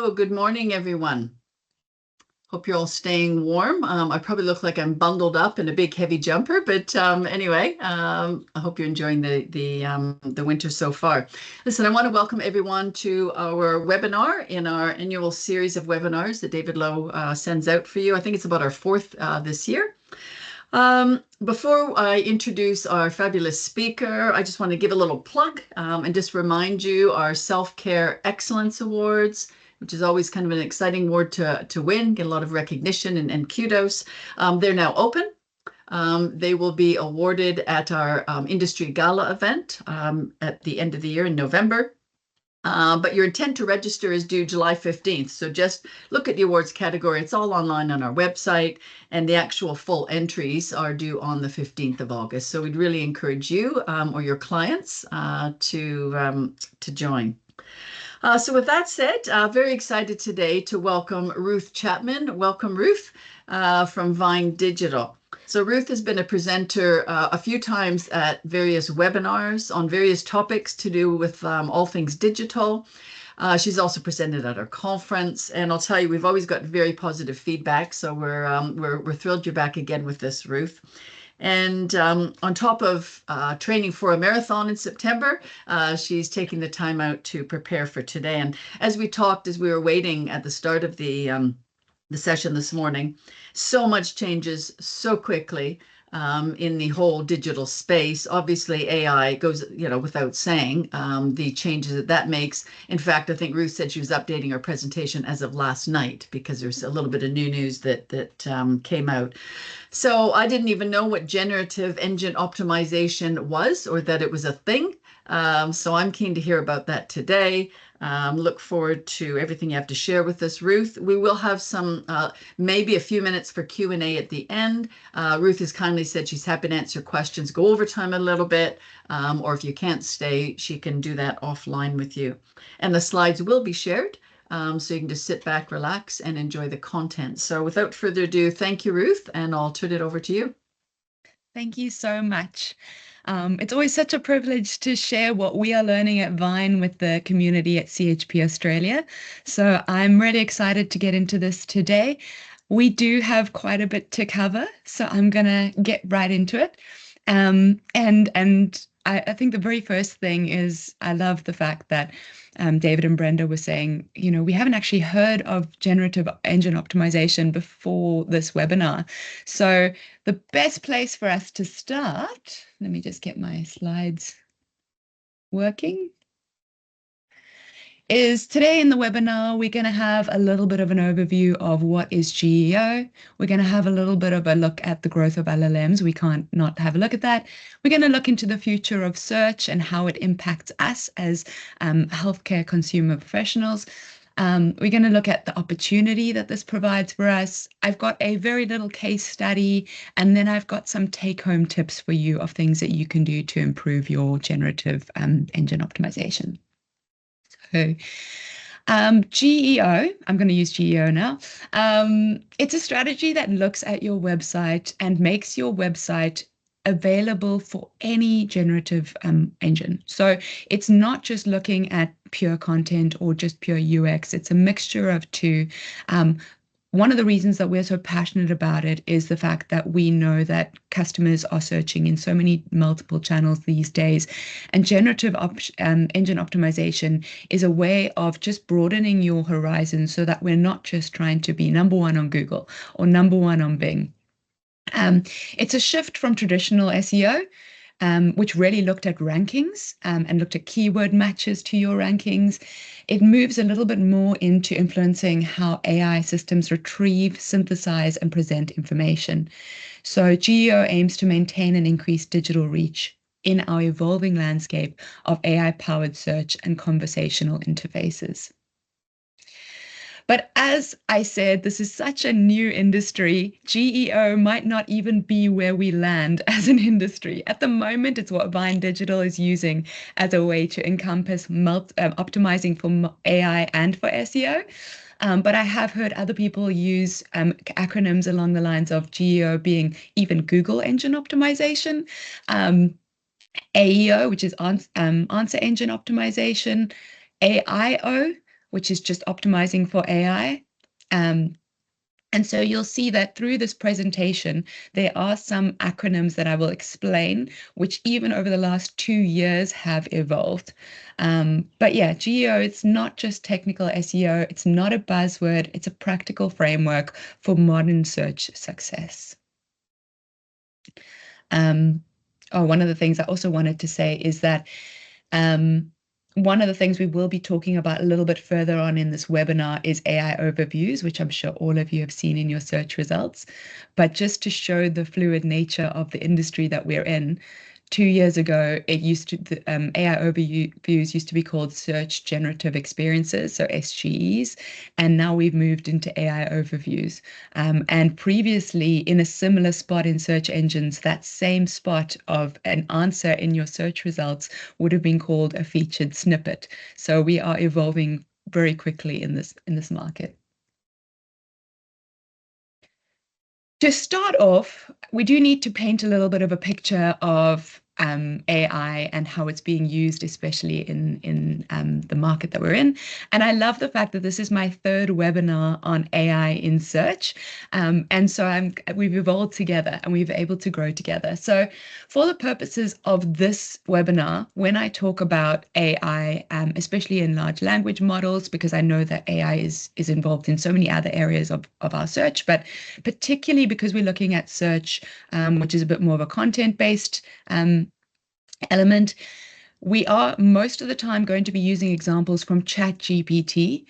Hello, good morning, everyone. Hope you're all staying warm. I probably look like I'm bundled up in a big heavy jumper, but anyway, I hope you're enjoying the winter so far. Listen, I want to welcome everyone to our webinar in our annual series of webinars that David Lowe sends out for you. I think it's about our fourth this year. Before I introduce our fabulous speaker, I just want to give a little plug and just remind you our Self-Care Excellence Awards, which is always kind of an exciting award to win, get a lot of recognition and kudos. They're now open. They will be awarded at our industry gala event at the end of the year in November. But your intent to register is due July 15th. So just look at the awards category. It's all online on our website, and the actual full entries are due on the 15th of August. So we'd really encourage you or your clients to join. So with that said, very excited today to welcome Ruth Chapman. Welcome, Ruth, from Vine Digital. So Ruth has been a presenter a few times at various webinars on various topics to do with all things digital. She's also presented at our conference, and I'll tell you, we've always got very positive feedback. So we're thrilled you're back again with this, Ruth. And on top of training for a marathon in September, she's taking the time out to prepare for today. And as we talked, as we were waiting at the start of the session this morning, so much changes so quickly in the whole digital space. Obviously, AI goes, without saying, the changes that makes. In fact, I think Ruth said she was updating her presentation as of last night because there's a little bit of new news that came out. So I didn't even know what generative engine optimization was or that it was a thing. So I'm keen to hear about that today. Look forward to everything you have to share with us, Ruth. We will have some, maybe a few minutes for Q&A at the end. Ruth has kindly said she's happy to answer questions, go over time a little bit, or if you can't stay, she can do that offline with you. And the slides will be shared, so you can just sit back, relax, and enjoy the content. So without further ado, thank you, Ruth, and I'll turn it over to you. Thank you so much. It's always such a privilege to share what we are learning at Vine with the community at CHP Australia. So I'm really excited to get into this today. We do have quite a bit to cover, so I'm going to get right into it. And I think the very first thing is I love the fact that David and Brenda were saying, we haven't actually heard of generative engine optimization before this webinar. So the best place for us to start, let me just get my slides working, is today in the webinar, we're going to have a little bit of an overview of what is GEO. We're going to have a little bit of a look at the growth of LLMs. We can't not have a look at that. We're going to look into the future of search and how it impacts us as healthcare consumer professionals. We're going to look at the opportunity that this provides for us. I've got a very little case study, and then I've got some take-home tips for you of things that you can do to improve your generative engine optimization. So GEO, I'm going to use GEO now. It's a strategy that looks at your website and makes your website available for any generative engine. So it's not just looking at pure content or just pure UX. It's a mixture of two. One of the reasons that we're so passionate about it is the fact that we know that customers are searching in so many multiple channels these days. And generative engine optimization is a way of just broadening your horizon so that we're not just trying to be number one on Google or number one on Bing. It's a shift from traditional SEO, which really looked at rankings and looked at keyword matches to your rankings. It moves a little bit more into influencing how AI systems retrieve, synthesize, and present information. So GEO aims to maintain and increase digital reach in our evolving landscape of AI-powered search and conversational interfaces. But as I said, this is such a new industry. GEO might not even be where we land as an industry. At the moment, it's what Vine Digital is using as a way to encompass optimizing for AI and for SEO. But I have heard other people use acronyms along the lines of GEO being even Google Engine Optimization, AEO, which is Answer Engine Optimization, AIO, which is just optimizing for AI. And so you'll see that through this presentation, there are some acronyms that I will explain, which even over the last 2 years have evolved. But yeah, GEO, it's not just technical SEO. It's not a buzzword. It's a practical framework for modern search success. One of the things I also wanted to say is that one of the things we will be talking about a little bit further on in this webinar is AI overviews, which I'm sure all of you have seen in your search results. But just to show the fluid nature of the industry that we're in, 2 years ago, it used to the AI overviews used to be called search generative experiences, so SGEs, and now we've moved into AI overviews. And previously, in a similar spot in search engines, that same spot of an answer in your search results would have been called a featured snippet. So we are evolving very quickly in this market. To start off, we do need to paint a little bit of a picture of AI and how it's being used, especially in the market that we're in. And I love the fact that this is my third webinar on AI in search. And so we've evolved together and we've been able to grow together. So for the purposes of this webinar, when I talk about AI, especially in large language models, because I know that AI is involved in so many other areas of our search, but particularly because we're looking at search, which is a bit more of a content-based element, we are most of the time going to be using examples from ChatGPT.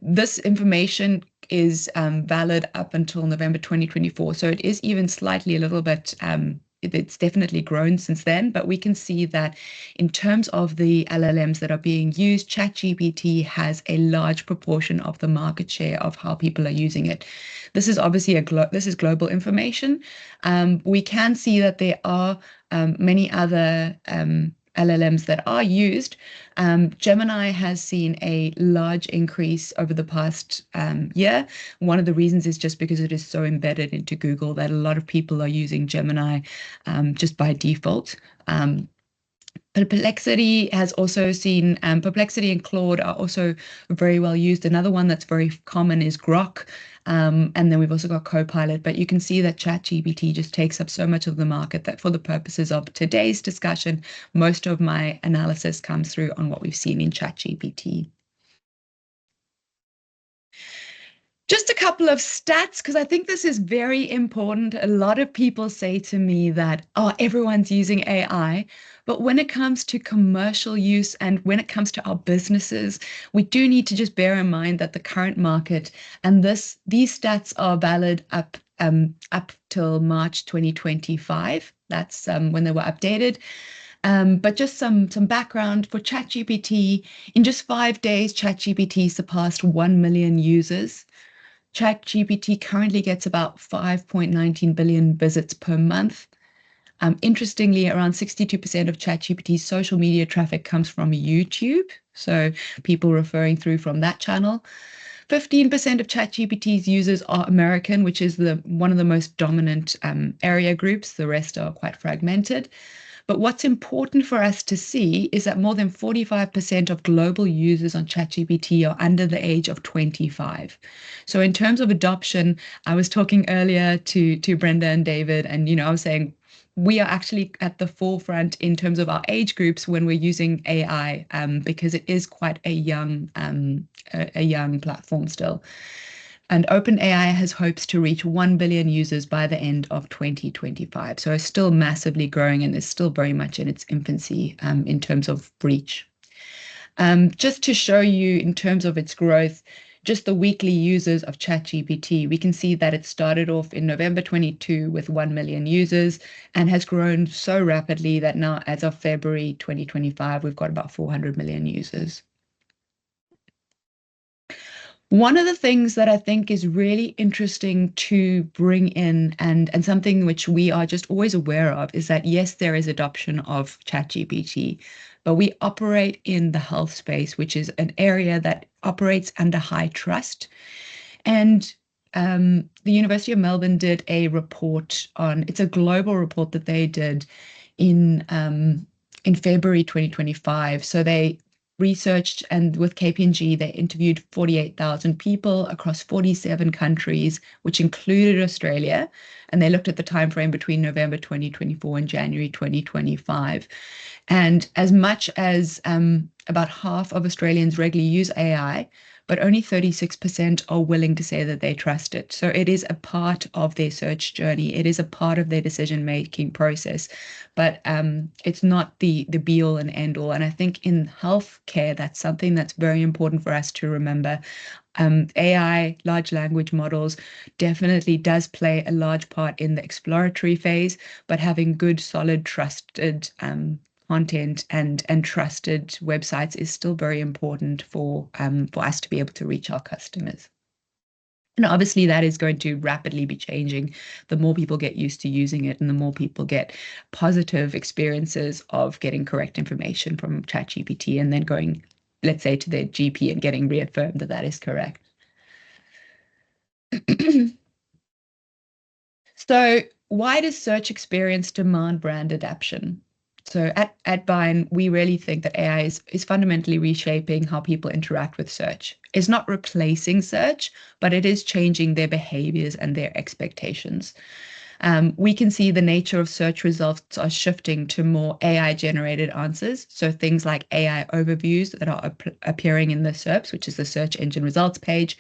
This information is valid up until November 2024, so it is even slightly a little bit it's definitely grown since then, but we can see that in terms of the LLMs that are being used, ChatGPT has a large proportion of the market share of how people are using it. This is obviously this is global information. We can see that there are many other LLMs that are used. Gemini has seen a large increase over the past year. One of the reasons is just because it is so embedded into Google that a lot of people are using Gemini just by default. Perplexity has also seen, Perplexity and Claude are also very well used. Another one that's very common is Grok. And then we've also got Copilot, but you can see that ChatGPT just takes up so much of the market that for the purposes of today's discussion, most of my analysis comes through on what we've seen in ChatGPT. Just a couple of stats, because I think this is very important. A lot of people say to me that, oh, everyone's using AI. But when it comes to commercial use and when it comes to our businesses, we do need to just bear in mind that the current market and these stats are valid up till March 2025. That's when they were updated. But just some background for ChatGPT. In just 5 days, ChatGPT surpassed 1 million users. ChatGPT currently gets about 5.19 billion visits per month. Interestingly, around 62% of ChatGPT's social media traffic comes from YouTube, so people referring through from that channel. 15% of ChatGPT's users are American, which is one of the most dominant area groups. The rest are quite fragmented. But what's important for us to see is that more than 45% of global users on ChatGPT are under the age of 25. So in terms of adoption, I was talking earlier to Brenda and David, and I was saying we are actually at the forefront in terms of our age groups when we're using AI, because it is quite a young platform still. And OpenAI has hopes to reach 1 billion users by the end of 2025. So it's still massively growing and is still very much in its infancy in terms of reach. Just to show you in terms of its growth, just the weekly users of ChatGPT, we can see that it started off in November 22 with 1 million users and has grown so rapidly that now, as of February 2025, we've got about 400 million users. One of the things that I think is really interesting to bring in and something which we are just always aware of is that, yes, there is adoption of ChatGPT, but we operate in the health space, which is an area that operates under high trust. And the University of Melbourne did a report it's a global report that they did in February 2025. So they researched, and with KPMG, they interviewed 48,000 people across 47 countries, which included Australia. And they looked at the time frame between November 2024 and January 2025. And as much as about half of Australians regularly use AI, but only 36% are willing to say that they trust it. So it is a part of their search journey. It is a part of their decision-making process, but it's not the be all and end all. And I think in healthcare, that's something that's very important for us to remember. AI, large language models, definitely does play a large part in the exploratory phase, but having good, solid, trusted content and trusted websites is still very important for us to be able to reach our customers. And obviously that is going to rapidly be changing the more people get used to using it and the more people get positive experiences of getting correct information from ChatGPT and then going, let's say, to their GP and getting reaffirmed that that is correct. So why does search experience demand brand adaptation? So at Vine, we really think that AI is fundamentally reshaping how people interact with search. It's not replacing search, but it is changing their behaviors and their expectations. We can see the nature of search results are shifting to more AI-generated answers. So things like AI overviews that are appearing in the SERPs, which is the search engine results page.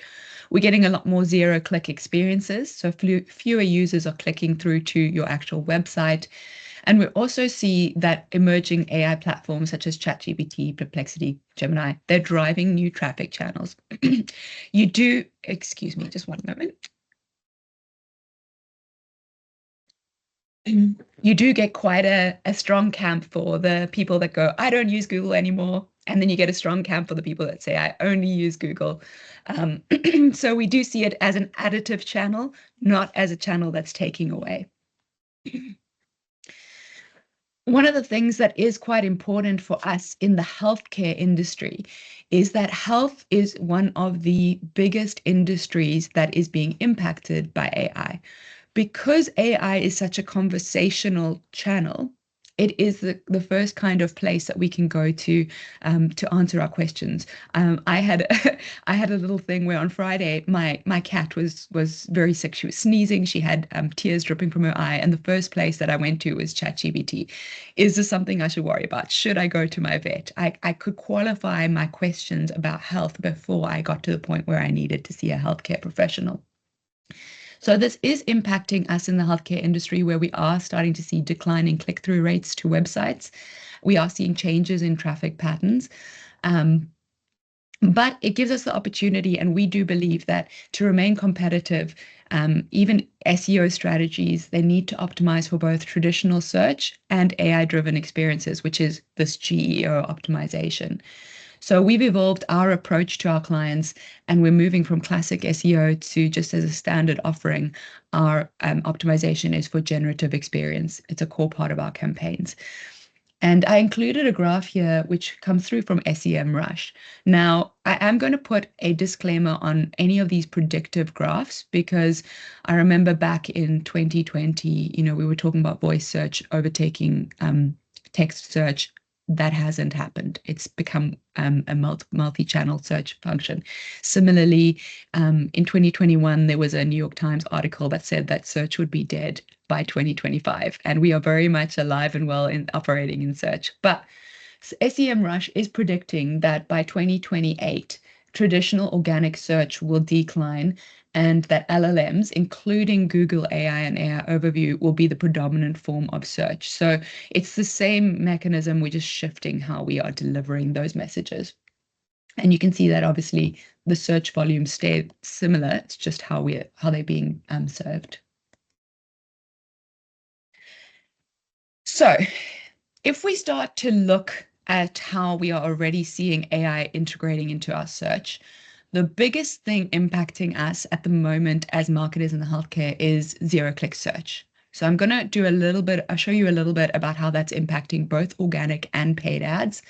We're getting a lot more zero-click experiences. So fewer users are clicking through to your actual website. And we also see that emerging AI platforms such as ChatGPT, Perplexity, Gemini, they're driving new traffic channels. Excuse me, just one moment. You do get quite a strong camp for the people that go, I don't use Google anymore. And then you get a strong camp for the people that say, I only use Google. So we do see it as an additive channel, not as a channel that's taking away. One of the things that is quite important for us in the healthcare industry is that health is one of the biggest industries that is being impacted by AI. Because AI is such a conversational channel, it is the first kind of place that we can go to answer our questions. I had I had a little thing where on Friday my cat was very sick. She was sneezing. She had tears dripping from her eye, and the first place that I went to was ChatGPT. Is this something I should worry about? Should I go to my vet? I could qualify my questions about health before I got to the point where I needed to see a healthcare professional. So this is impacting us in the healthcare industry where we are starting to see declining click-through rates to websites. We are seeing changes in traffic patterns. But it gives us the opportunity, and we do believe that to remain competitive, even SEO strategies, they need to optimize for both traditional search and AI-driven experiences, which is this GEO optimization. So we've evolved our approach to our clients, and we're moving from classic SEO to just as a standard offering. Our optimization is for generative experience. It's a core part of our campaigns. And I included a graph here which comes through from SEMrush. Now, I am going to put a disclaimer on any of these predictive graphs because I remember back in 2020, we were talking about voice search overtaking text search. That hasn't happened. It's become a multi-channel search function. Similarly, in 2021, there was a New York Times article that said that search would be dead by 2025, and we are very much alive and well in operating in search. But SEMrush is predicting that by 2028, traditional organic search will decline and that LLMs, including Google AI and AI Overview, will be the predominant form of search. So it's the same mechanism, we're just shifting how we are delivering those messages. And you can see that obviously the search volumes stay similar, it's just how they're being served. So if we start to look at how we are already seeing AI integrating into our search, the biggest thing impacting us at the moment as marketers in the healthcare is zero-click search. So I'm going to I'll show you a little bit about how that's impacting both organic and paid ads.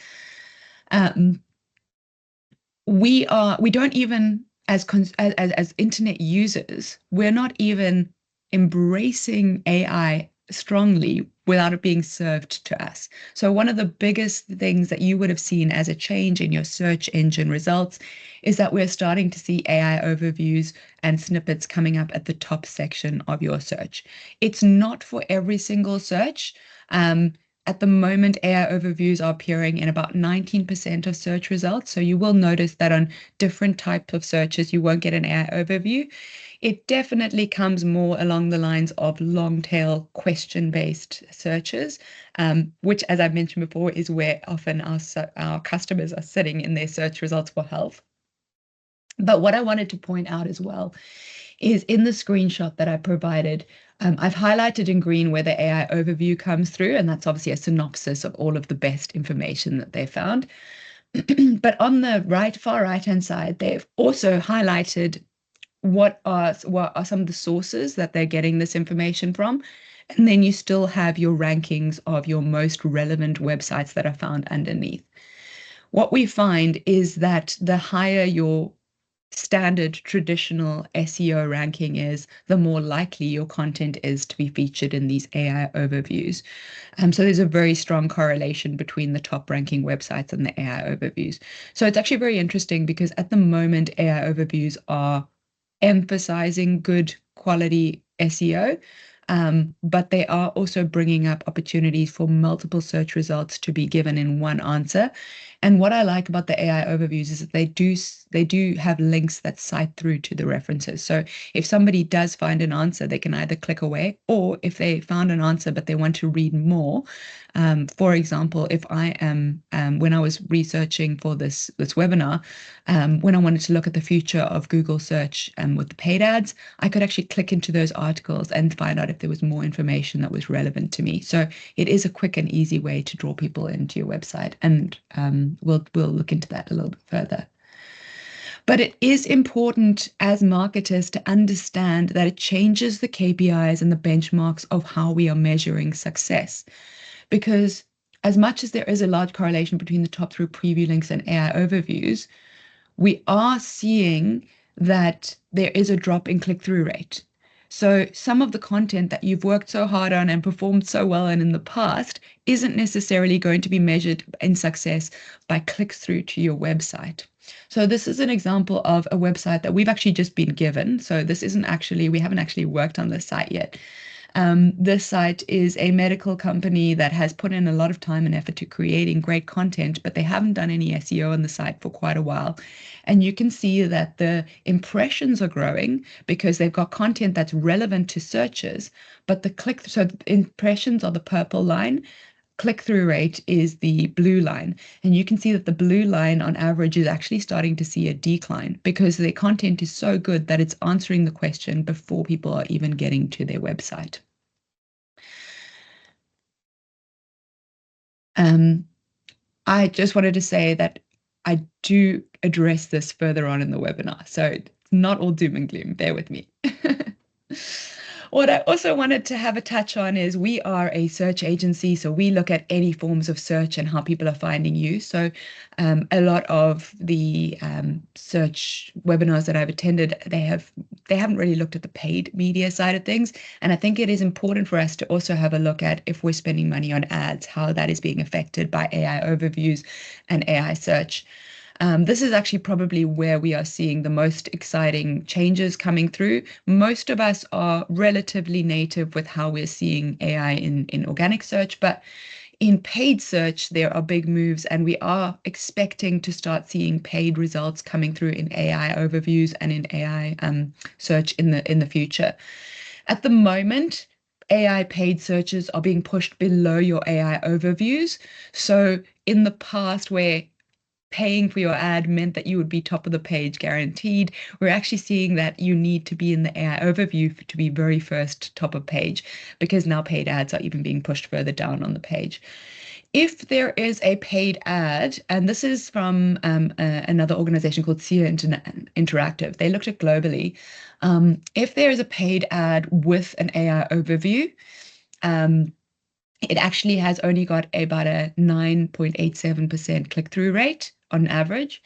We don't even, as internet users, we're not even embracing AI strongly without it being served to us. So one of the biggest things that you would have seen as a change in your search engine results is that we're starting to see AI overviews and snippets coming up at the top section of your search. It's not for every single search. At the moment, AI overviews are appearing in about 19% of search results. So you will notice that on different types of searches, you won't get an AI overview. It definitely comes more along the lines of long tail question-based searches, which, as I've mentioned before, is where often our customers are sitting in their search results for health. But what I wanted to point out as well is in the screenshot that I provided, I've highlighted in green where the AI overview comes through, and that's obviously a synopsis of all of the best information that they found. But on the far right-hand side, they've also highlighted what are some of the sources that they're getting this information from. And then you still have your rankings of your most relevant websites that are found underneath. What we find is that the higher your standard traditional SEO ranking is, the more likely your content is to be featured in these AI overviews. So there's a very strong correlation between the top ranking websites and the AI overviews. So it's actually very interesting because at the moment, AI overviews are emphasizing good quality SEO, but they are also bringing up opportunities for multiple search results to be given in one answer. And what I like about the AI overviews is that they do have links that cite through to the references. So if somebody does find an answer, they can either click away, or if they found an answer but they want to read more. For example, if I am when I was researching for this webinar, when I wanted to look at the future of Google search with the paid ads, I could actually click into those articles and find out if there was more information that was relevant to me. So it is a quick and easy way to draw people into your website, and we'll look into that a little bit further. But it is important as marketers to understand that it changes the KPIs and the benchmarks of how we are measuring success. Because as much as there is a large correlation between the top 3 preview links and AI overviews, we are seeing that there is a drop in click-through rate. So some of the content that you've worked so hard on and performed so well in the past isn't necessarily going to be measured in success by click-through to your website. So this is an example of a website that we've actually just been given. So this isn't actually, we haven't actually worked on this site yet. This site is a medical company that has put in a lot of time and effort to creating great content, but they haven't done any SEO on the site for quite a while. And you can see that the impressions are growing because they've got content that's relevant to searches, but so the impressions are the purple line, click-through rate is the blue line. And you can see that the blue line on average is actually starting to see a decline because their content is so good that it's answering the question before people are even getting to their website. I just wanted to say that I do address this further on in the webinar. So it's not all doom and gloom, bear with me. What I also wanted to have a touch on is we are a search agency, so we look at any forms of search and how people are finding you. So a lot of the search webinars that I've attended, they haven't really looked at the paid media side of things. And I think it is important for us to also have a look at, if we're spending money on ads, how that is being affected by AI overviews and AI search. This is actually probably where we are seeing the most exciting changes coming through. Most of us are relatively native with how we're seeing AI in organic search, but in paid search, there are big moves, and we are expecting to start seeing paid results coming through in AI overviews and in AI search in the future. At the moment, AI paid searches are being pushed below your AI overviews. So in the past, where paying for your ad meant that you would be top of the page guaranteed, we're actually seeing that you need to be in the AI overview to be very first top of page, because now paid ads are even being pushed further down on the page. If there is a paid ad, and this is from another organization called SEO Interactive, they looked at globally. If there is a paid ad with an AI overview, it actually has only got about a 9.87% click-through rate on average.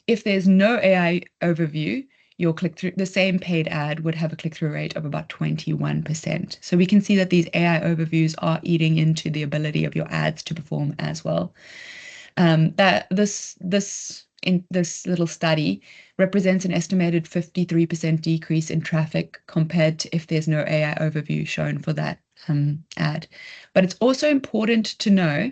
If there's no AI overview, your click-through, the same paid ad would have a click-through rate of about 21%. So we can see that these AI overviews are eating into the ability of your ads to perform as well. That this little study represents an estimated 53% decrease in traffic compared to if there's no AI overview shown for that ad. But it's also important to know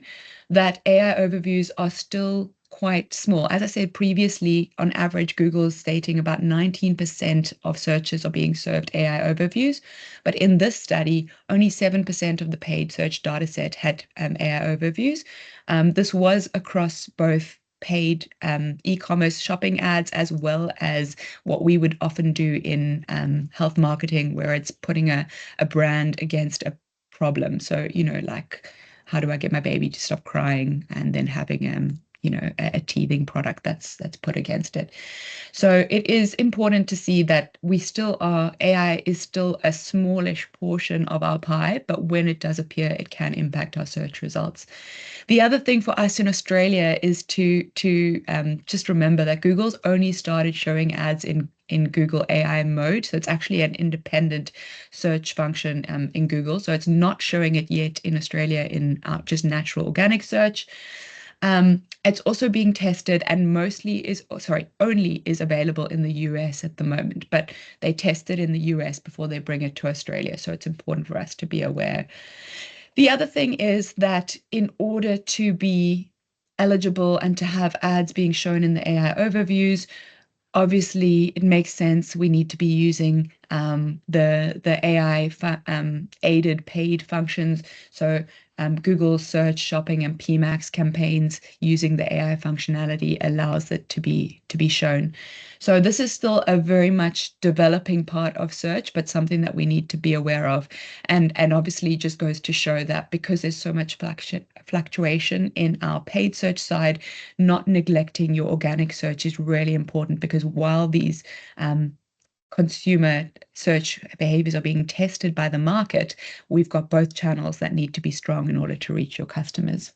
that AI overviews are still quite small. As I said previously, on average, Google is stating about 19% of searches are being served AI overviews. But in this study, only 7% of the paid search data set had AI overviews. This was across both paid e-commerce shopping ads as well as what we would often do in health marketing, where it's putting a brand against a problem. So, like, how do I get my baby to stop crying, and then having a teething product that's put against it. So it is important to see that AI is still a smallish portion of our pie, but when it does appear, it can impact our search results. The other thing for us in Australia is to just remember that Google's only started showing ads in Google AI mode. So it's actually an independent search function in Google. So it's not showing it yet in Australia in just natural organic search. It's also being tested and only is available in the US at the moment, but they test it in the US before they bring it to Australia. So it's important for us to be aware. The other thing is that in order to be eligible and to have ads being shown in the AI overviews, obviously it makes sense we need to be using the AI aided paid functions. So Google search, shopping, and PMax campaigns using the AI functionality allows it to be shown. So this is still a very much developing part of search, but something that we need to be aware of. And obviously just goes to show that because there's so much fluctuation in our paid search side, not neglecting your organic search is really important, because while these consumer search behaviors are being tested by the market, we've got both channels that need to be strong in order to reach your customers.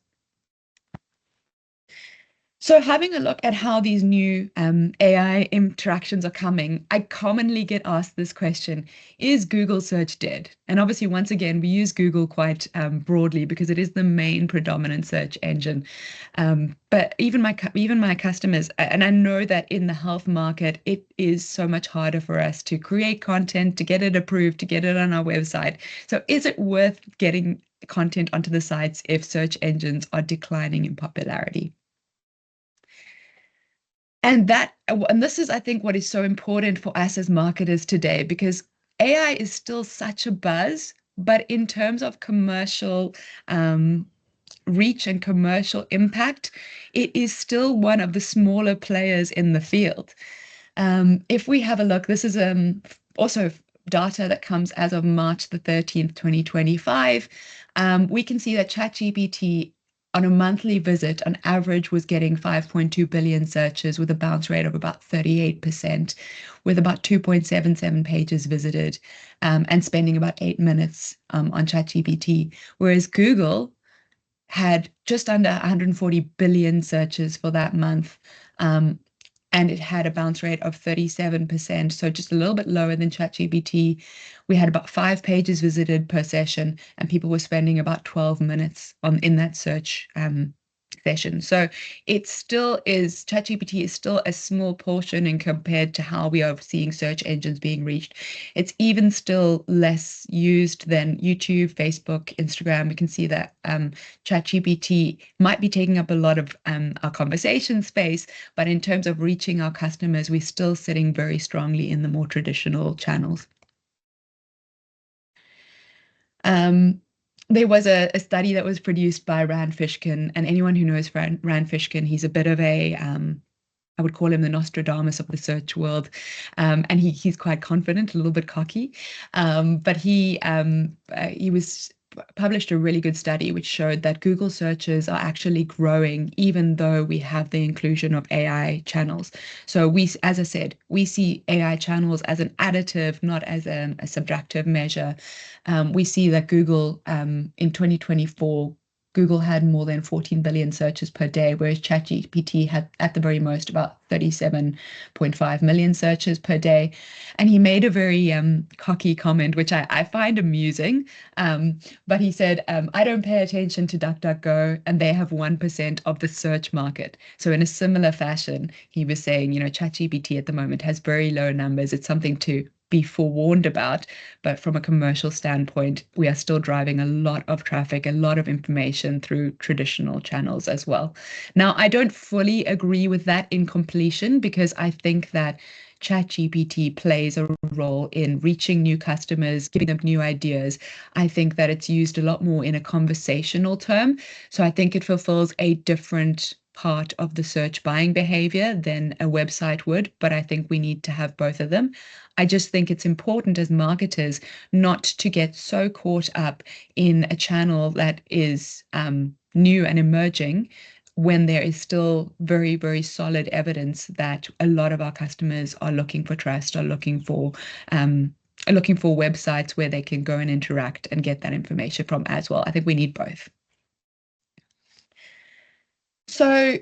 So having a look at how these new AI interactions are coming, I commonly get asked this question: is Google search dead? And obviously, once again, we use Google quite broadly because it is the main predominant search engine. But even my customers, and I know that in the health market, it is so much harder for us to create content, to get it approved, to get it on our website. So is it worth getting content onto the sites if search engines are declining in popularity? And this is, I think, what is so important for us as marketers today, because AI is still such a buzz, but in terms of commercial reach and commercial impact, it is still one of the smaller players in the field. If we have a look, this is also data that comes as of March the 13th, 2025. We can see that ChatGPT on a monthly visit, on average, was getting 5.2 billion searches with a bounce rate of about 38%, with about 2.77 pages visited, and spending about 8 minutes on ChatGPT. Whereas Google had just under 140 billion searches for that month, and it had a bounce rate of 37%, so just a little bit lower than ChatGPT. We had about 5 pages visited per session, and people were spending about 12 minutes in that search session. So it still is, ChatGPT is still a small portion in compared to how we are seeing search engines being reached. It's even still less used than YouTube, Facebook, Instagram. We can see that ChatGPT might be taking up a lot of our conversation space, but in terms of reaching our customers, we're still sitting very strongly in the more traditional channels. There was a study that was produced by Rand Fishkin, and anyone who knows Rand Fishkin, he's a bit of a, I would call him the Nostradamus of the search world, and he's quite confident, a little bit cocky, but he was published a really good study which showed that Google searches are actually growing even though we have the inclusion of AI channels. So as I said, we see AI channels as an additive, not as a subtractive measure. We see that Google in 2024 Google had more than 14 billion searches per day, whereas ChatGPT had at the very most about 37.5 million searches per day. And he made a very cocky comment, which I find amusing. But he said, I don't pay attention to DuckDuckGo, and they have 1% of the search market. So in a similar fashion, he was saying, ChatGPT at the moment has very low numbers. It's something to be forewarned about. But from a commercial standpoint, we are still driving a lot of traffic, a lot of information through traditional channels as well. Now, I don't fully agree with that in completion, because I think that ChatGPT plays a role in reaching new customers, giving them new ideas. I think that it's used a lot more in a conversational term. So I think it fulfills a different part of the search buying behavior than a website would, but I think we need to have both of them. I just think it's important as marketers not to get so caught up in a channel that is new and emerging, when there is still very, very solid evidence that a lot of our customers are looking for trust, are looking for websites where they can go and interact and get that information from as well. I think we need both. So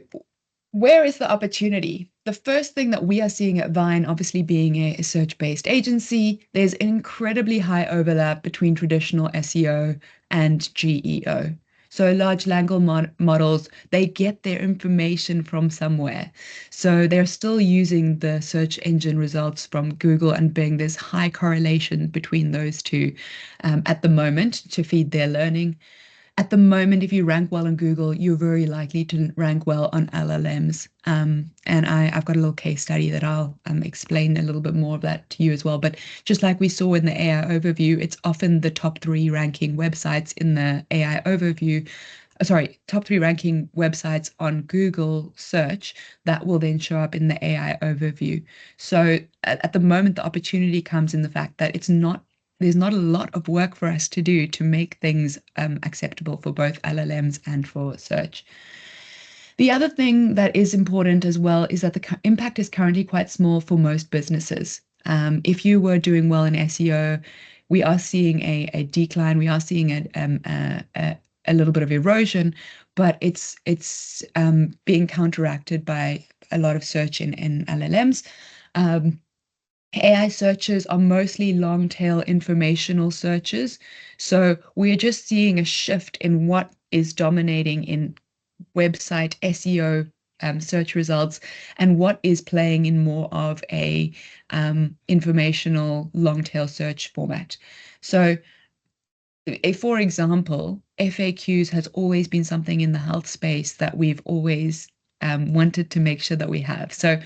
where is the opportunity? The first thing that we are seeing at Vine, obviously being a search-based agency, there's an incredibly high overlap between traditional SEO and GEO. So large language models, they get their information from somewhere. So they're still using the search engine results from Google and Bing. There's high correlation between those two at the moment to feed their learning. At the moment, if you rank well on Google, you're very likely to rank well on LLMs. And I've got a little case study that I'll explain a little bit more of that to you as well. But just like we saw in the AI overview, it's often the top 3 ranking websites in the AI overview, top 3 ranking websites on Google search that will then show up in the AI overview. So at the moment, the opportunity comes in the fact that there's not a lot of work for us to do to make things acceptable for both LLMs and for search. The other thing that is important as well is that the impact is currently quite small for most businesses. If you were doing well in SEO, we are seeing a decline. We are seeing a little bit of erosion, but it's being counteracted by a lot of search in LLMs. AI searches are mostly long tail informational searches. So we're just seeing a shift in what is dominating in website SEO search results and what is playing in more of a informational long tail search format. So for example, FAQs has always been something in the health space that we've always wanted to make sure that we have. So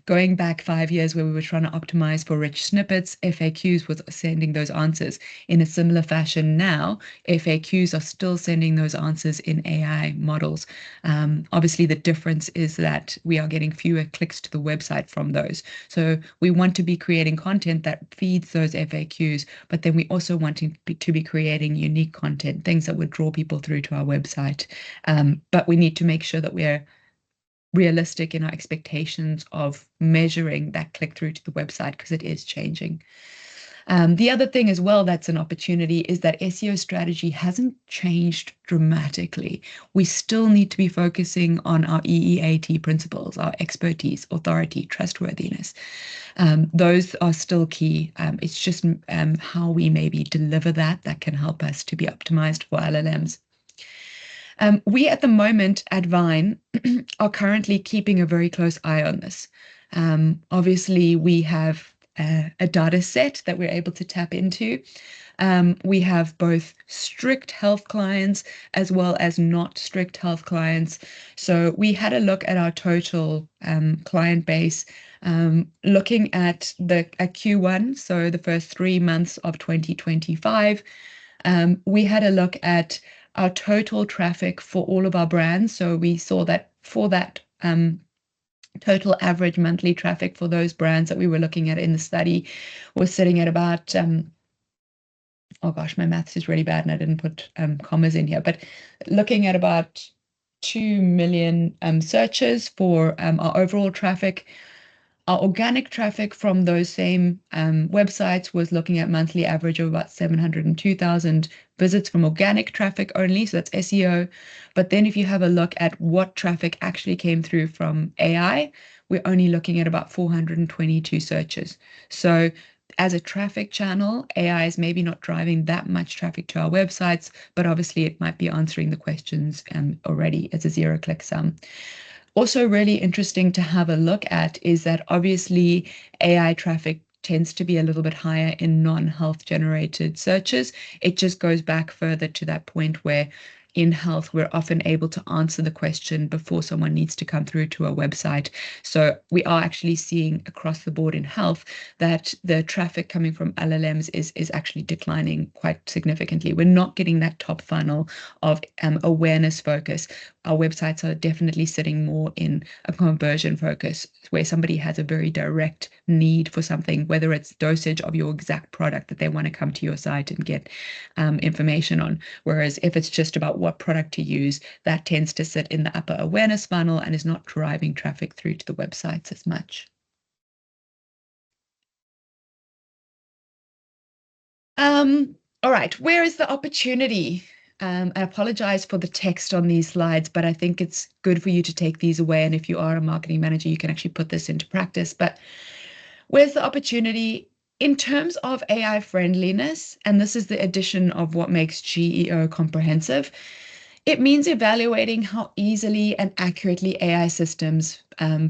going back 5 years where we were trying to optimize for rich snippets, FAQs was sending those answers. In a similar fashion now, FAQs are still sending those answers in AI models. Obviously, the difference is that we are getting fewer clicks to the website from those. So we want to be creating content that feeds those FAQs, but then we also want to be creating unique content, things that would draw people through to our website. But we need to make sure that we're realistic in our expectations of measuring that click through to the website, because it is changing. The other thing as well that's an opportunity is that SEO strategy hasn't changed dramatically. We still need to be focusing on our EEAT principles, our expertise, authority, trustworthiness. Those are still key. It's just how we maybe deliver that can help us to be optimized for LLMs. We at the moment at Vine are currently keeping a very close eye on this. Obviously, we have a data set that we're able to tap into. We have both strict health clients as well as not strict health clients. So we had a look at our total client base, looking at Q1, so the first 3 months of 2025. We had a look at our total traffic for all of our brands. So we saw that for that total average monthly traffic for those brands that we were looking at in the study was sitting at about, oh gosh, my maths is really bad and I didn't put commas in here, but looking at about 2 million searches for our overall traffic. Our organic traffic from those same websites was looking at monthly average of about 702,000 visits from organic traffic only, so that's SEO. But then if you have a look at what traffic actually came through from AI, we're only looking at about 422 searches. So as a traffic channel, AI is maybe not driving that much traffic to our websites, but obviously it might be answering the questions already as a zero-click sum. Also, really interesting to have a look at is that obviously AI traffic tends to be a little bit higher in non-health generated searches. It just goes back further to that point where in health, we're often able to answer the question before someone needs to come through to a website. So we are actually seeing across the board in health that the traffic coming from LLMs is actually declining quite significantly. We're not getting that top funnel of awareness focus. Our websites are definitely sitting more in a conversion focus where somebody has a very direct need for something, whether it's dosage of your exact product that they want to come to your site and get information on. Whereas if it's just about what product to use, that tends to sit in the upper awareness funnel and is not driving traffic through to the websites as much. All right, where is the opportunity? I apologize for the text on these slides, but I think it's good for you to take these away. And if you are a marketing manager, you can actually put this into practice. But where's the opportunity in terms of AI friendliness? And this is the addition of what makes GEO comprehensive. It means evaluating how easily and accurately AI systems,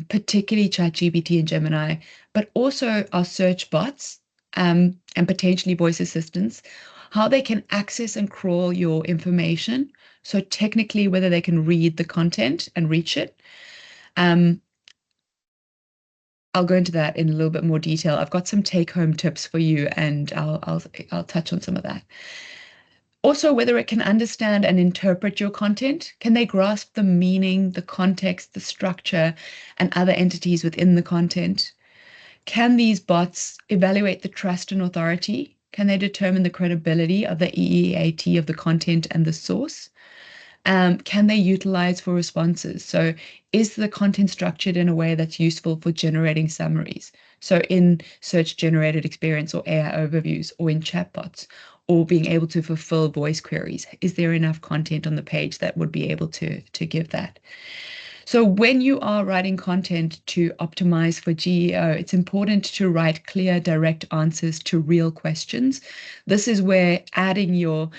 particularly ChatGPT and Gemini, but also our search bots and potentially voice assistants, how they can access and crawl your information. So technically, whether they can read the content and reach it. Um, I'll go into that in a little bit more detail. I've got some take-home tips for you, and I'll touch on some of that. Also, whether it can understand and interpret your content. Can they grasp the meaning, the context, the structure, and other entities within the content? Can these bots evaluate the trust and authority? Can they determine the credibility of the EEAT of the content and the source? Can they utilize for responses? So is the content structured in a way that's useful for generating summaries? So in search generated experience or AI overviews or in chatbots or being able to fulfill voice queries, is there enough content on the page that would be able to give that? So when you are writing content to optimize for GEO, it's important to write clear, direct answers to real questions. This is where adding your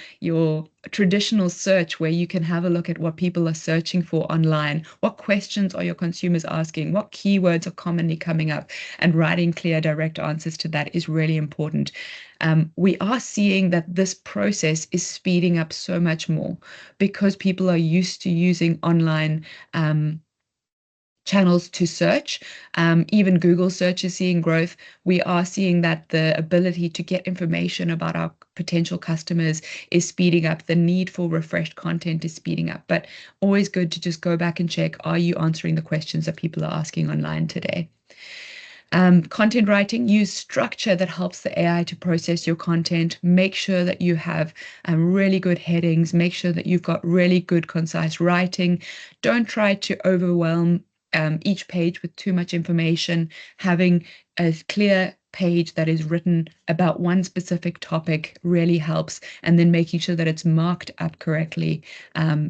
traditional search, where you can have a look at what people are searching for online, what questions are your consumers asking, what keywords are commonly coming up, and writing clear, direct answers to that is really important. We are seeing that this process is speeding up so much more because people are used to using online channels to search. Even Google search is seeing growth. We are seeing that the ability to get information about our potential customers is speeding up. The need for refreshed content is speeding up. But always good to just go back and check, are you answering the questions that people are asking online today? Content writing, use structure that helps the AI to process your content. Make sure that you have really good headings. Make sure that you've got really good, concise writing. Don't try to overwhelm each page with too much information. Having a clear page that is written about one specific topic really helps, and then making sure that it's marked up correctly,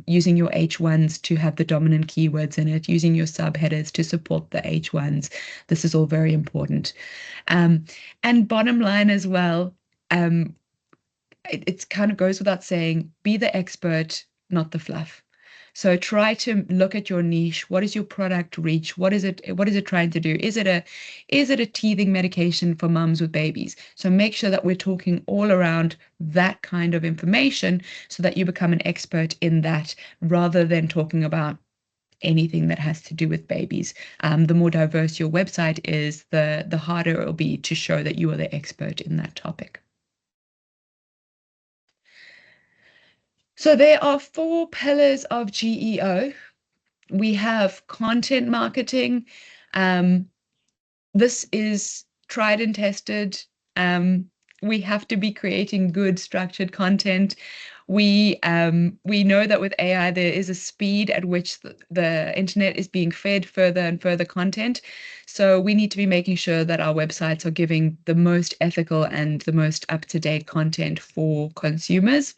using your H1s to have the dominant keywords in it, using your subheaders to support the H1s. This is all very important. And bottom line as well, it kind of goes without saying, be the expert, not the fluff. So try to look at your niche. What is your product reach? What is it trying to do? Is it a teething medication for mums with babies? So make sure that we're talking all around that kind of information so that you become an expert in that rather than talking about anything that has to do with babies. The more diverse your website is, the harder it will be to show that you are the expert in that topic. So there are 4 pillars of GEO. We have content marketing. This is tried and tested. We have to be creating good structured content. We know that with AI, there is a speed at which the internet is being fed further and further content. So we need to be making sure that our websites are giving the most ethical and the most up-to-date content for consumers.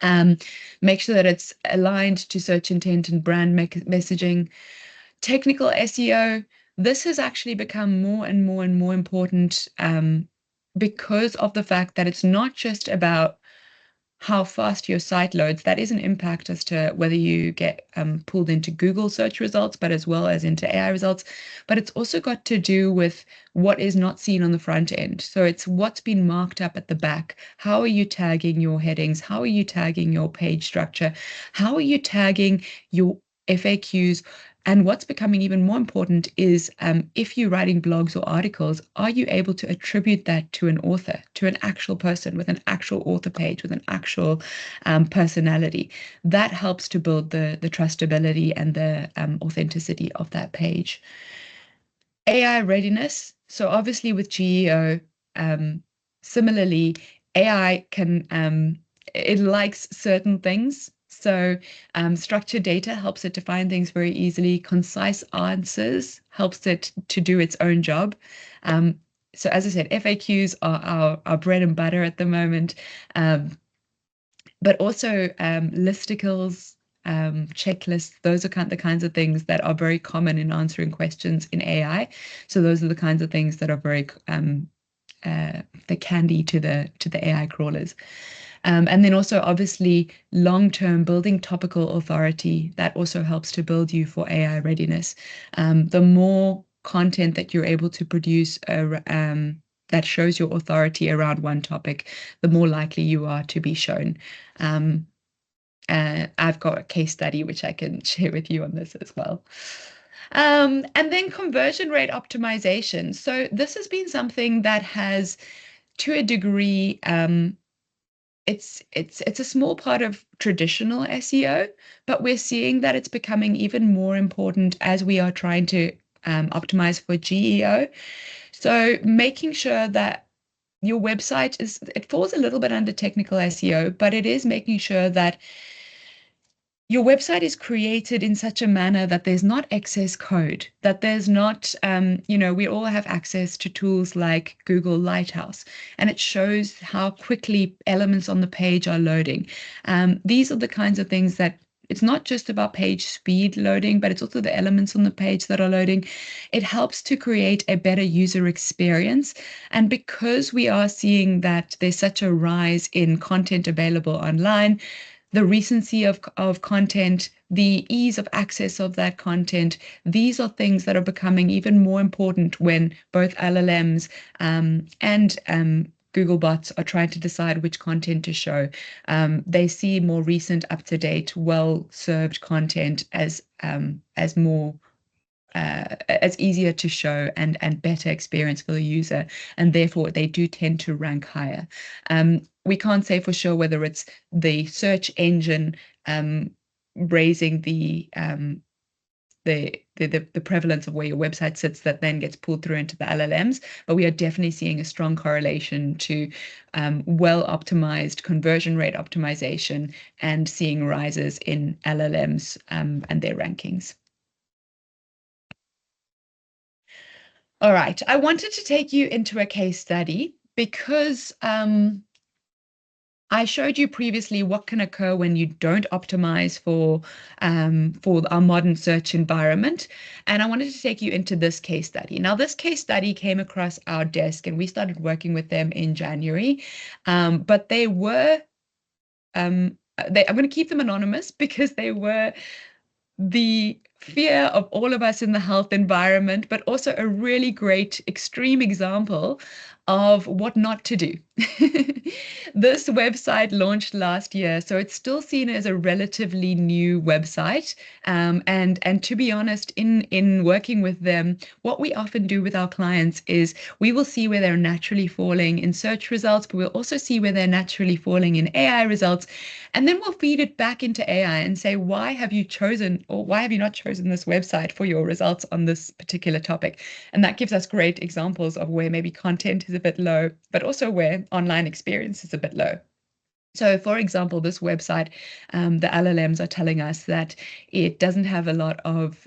Um, Make sure that it's aligned to search intent and brand messaging. Technical SEO, this has actually become more and more and more important because of the fact that it's not just about how fast your site loads. That is an impact as to whether you get pulled into Google search results, but as well as into AI results. But it's also got to do with what is not seen on the front end. So it's what's been marked up at the back. How are you tagging your headings? How are you tagging your page structure? How are you tagging your FAQs? And what's becoming even more important is if you're writing blogs or articles, are you able to attribute that to an author, to an actual person with an actual author page, with an actual personality? That helps to build the trustability and the authenticity of that page. AI readiness. So obviously with GEO, similarly, AI it likes certain things. So structured data helps it to find things very easily. Concise answers helps it to do its own job. So as I said, FAQs are our bread and butter at the moment. But also listicles, checklists, those are the kinds of things that are very common in answering questions in AI. So those are the kinds of things that are very the candy to the AI crawlers. And then also obviously long-term building topical authority, that also helps to build you for AI readiness. The more content that you're able to produce that shows your authority around one topic, the more likely you are to be shown. I've got a case study which I can share with you on this as well. And then conversion rate optimization. So this has been something that has, to a degree, it's a small part of traditional SEO, but we're seeing that it's becoming even more important as we are trying to optimize for GEO. So making sure that your website it falls a little bit under technical SEO, but it is making sure that your website is created in such a manner that there's not excess code, that there's not, we all have access to tools like Google Lighthouse, and it shows how quickly elements on the page are loading. These are the kinds of things that it's not just about page speed loading, but it's also the elements on the page that are loading. It helps to create a better user experience. And because we are seeing that there's such a rise in content available online, the recency of content, the ease of access of that content, these are things that are becoming even more important when both LLMs and Google bots are trying to decide which content to show. They see more recent, up-to-date, well-served content as more as easier to show and better experience for the user, and therefore they do tend to rank higher. We can't say for sure whether it's the search engine raising the prevalence of where your website sits that then gets pulled through into the LLMs, but we are definitely seeing a strong correlation to well-optimized conversion rate optimization and seeing rises in LLMs and their rankings. All right, I wanted to take you into a case study because I showed you previously what can occur when you don't optimize for our modern search environment. And I wanted to take you into this case study. Now, this case study came across our desk and we started working with them in January. But they were, I'm going to keep them anonymous because they were the fear of all of us in the health environment, but also a really great extreme example of what not to do. This website launched last year, so it's still seen as a relatively new website. And to be honest, in working with them, what we often do with our clients is we will see where they're naturally falling in search results, but we'll also see where they're naturally falling in AI results. And then we'll feed it back into AI and say, why have you chosen or why have you not chosen this website for your results on this particular topic? And that gives us great examples of where maybe content is a bit low, but also where online experience is a bit low. So, for example, this website, the LLMs are telling us that it doesn't have a lot of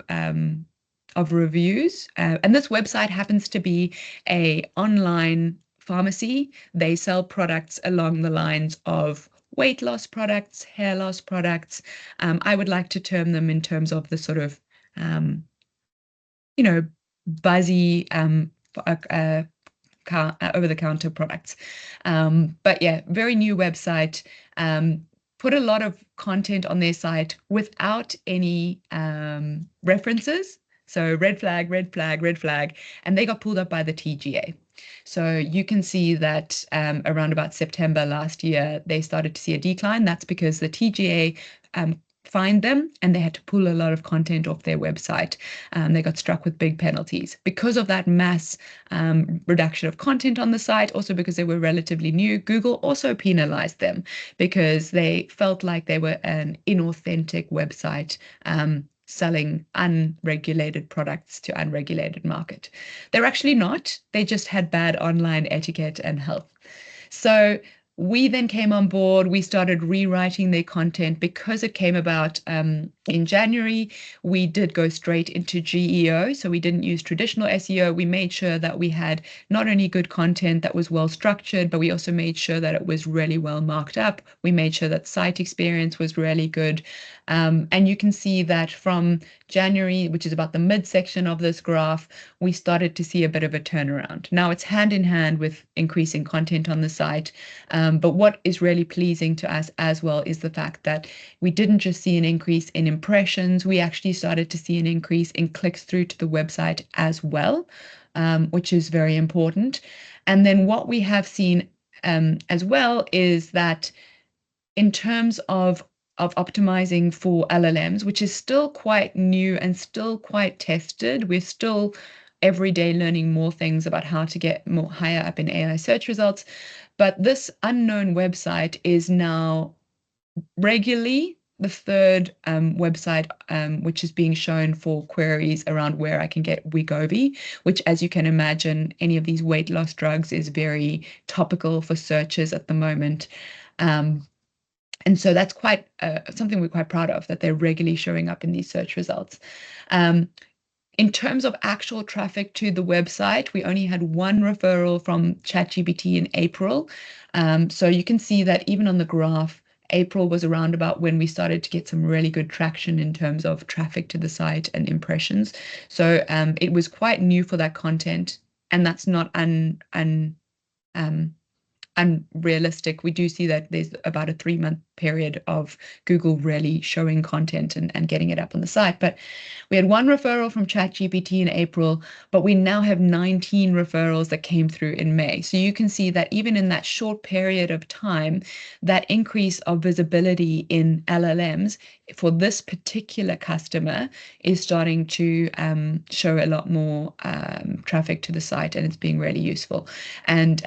reviews, and this website happens to be a online pharmacy. They sell products along the lines of weight loss products, hair loss products. I would like to term them in terms of the sort of you know, buzzy over-the-counter products. But yeah, very new website. Put a lot of content on their site without any references. So red flag, red flag, red flag, and they got pulled up by the TGA. So you can see that around about September last year, they started to see a decline. That's because the TGA fined them and they had to pull a lot of content off their website. They got struck with big penalties because of that mass reduction of content on the site. Also because they were relatively new, Google also penalized them because they felt like they were an inauthentic website selling unregulated products to unregulated market. They're actually not. They just had bad online etiquette and health. So we then came on board. We started rewriting their content because it came about in January. We did go straight into GEO. So we didn't use traditional SEO. We made sure that we had not only good content that was well structured, but we also made sure that it was really well marked up. We made sure that site experience was really good. And you can see that from January, which is about the midsection of this graph, we started to see a bit of a turnaround. Now it's hand in hand with increasing content on the site. But what is really pleasing to us as well is the fact that we didn't just see an increase in impressions, we actually started to see an increase in clicks through to the website as well, which is very important. And then what we have seen as well is that in terms of optimizing for LLMs, which is still quite new and still quite tested, we're still every day learning more things about how to get more higher up in AI search results. But this unknown website is now regularly the third website which is being shown for queries around where I can get Wegovy, which, as you can imagine, any of these weight loss drugs is very topical for searches at the moment. And so that's quite something we're quite proud of, that they're regularly showing up in these search results. In terms of actual traffic to the website, we only had one referral from ChatGPT in April. So you can see that even on the graph, April was around about when we started to get some really good traction in terms of traffic to the site and impressions. So it was quite new for that content, and that's not unrealistic. We do see that there's about a 3-month period of Google really showing content and getting it up on the site. But we had one referral from ChatGPT in April, but we now have 19 referrals that came through in May. So you can see that even in that short period of time, that increase of visibility in LLMs for this particular customer is starting to show a lot more traffic to the site, and it's being really useful. And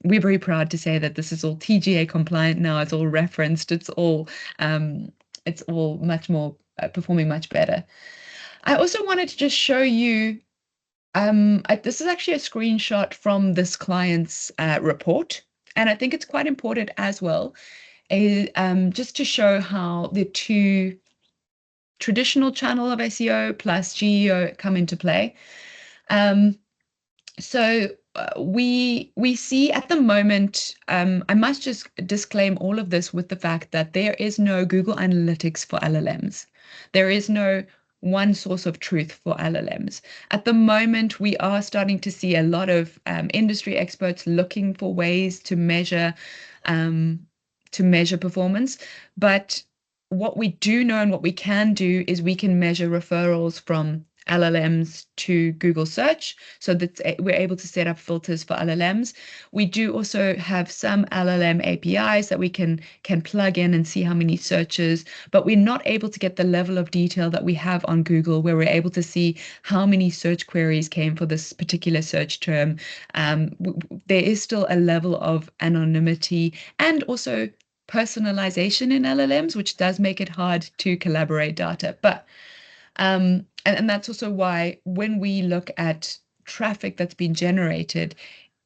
we're very proud to say that this is all TGA compliant now. It's all referenced. It's all much more performing much better. I also wanted to just show you. This is actually a screenshot from this client's report, and I think it's quite important as well, just to show how the two traditional channel of SEO plus GEO come into play. So we see at the moment, I must just disclaim all of this with the fact that there is no Google Analytics for LLMs. There is no one source of truth for LLMs. At the moment, we are starting to see a lot of industry experts looking for ways to measure performance. But what we do know and what we can do is we can measure referrals from LLMs to Google search, so that we're able to set up filters for LLMs. We do also have some LLM APIs that we can plug in and see how many searches, but we're not able to get the level of detail that we have on Google, where we're able to see how many search queries came for this particular search term. There is still a level of anonymity and also personalization in LLMs, which does make it hard to collaborate data. But and that's also why when we look at traffic that's been generated,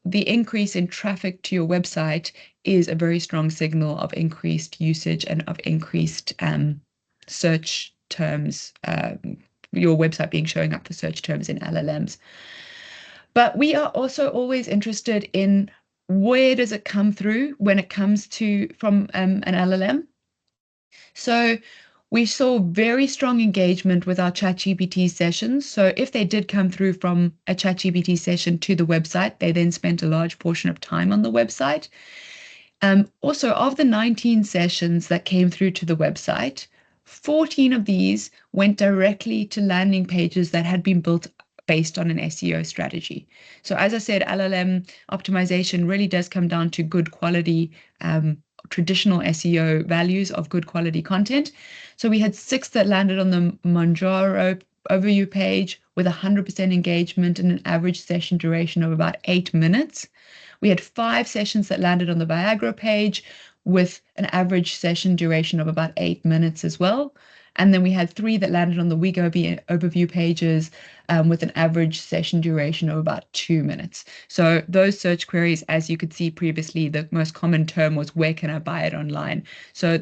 the increase in traffic to your website is a very strong signal of increased usage and of increased search terms, your website being showing up for search terms in LLMs. But we are also always interested in where does it come through when it comes to from an LLM. So we saw very strong engagement with our ChatGPT sessions. So if they did come through from a ChatGPT session to the website, they then spent a large portion of time on the website. Also, of the 19 sessions that came through to the website, 14 of these went directly to landing pages that had been built based on an SEO strategy. So as I said, LLM optimization really does come down to good quality, traditional SEO values of good quality content. So we had 6 that landed on the Manjaro overview page with 100% engagement and an average session duration of about 8 minutes. We had 5 sessions that landed on the Viagra page with an average session duration of about 8 minutes as well. And then we had 3 that landed on the Wegovy overview pages with an average session duration of about 2 minutes. So those search queries, as you could see previously, the most common term was, where can I buy it online? So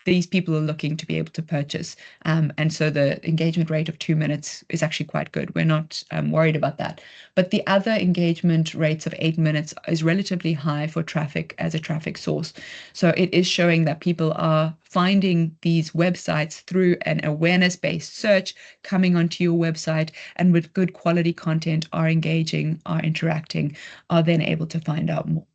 these people are looking to be able to purchase. And so the engagement rate of 2 minutes is actually quite good. We're not worried about that. But the other engagement rates of 8 minutes is relatively high for traffic as a traffic source. So it is showing that people are finding these websites through an awareness-based search, coming onto your website, and with good quality content are engaging, are interacting, are then able to find out more.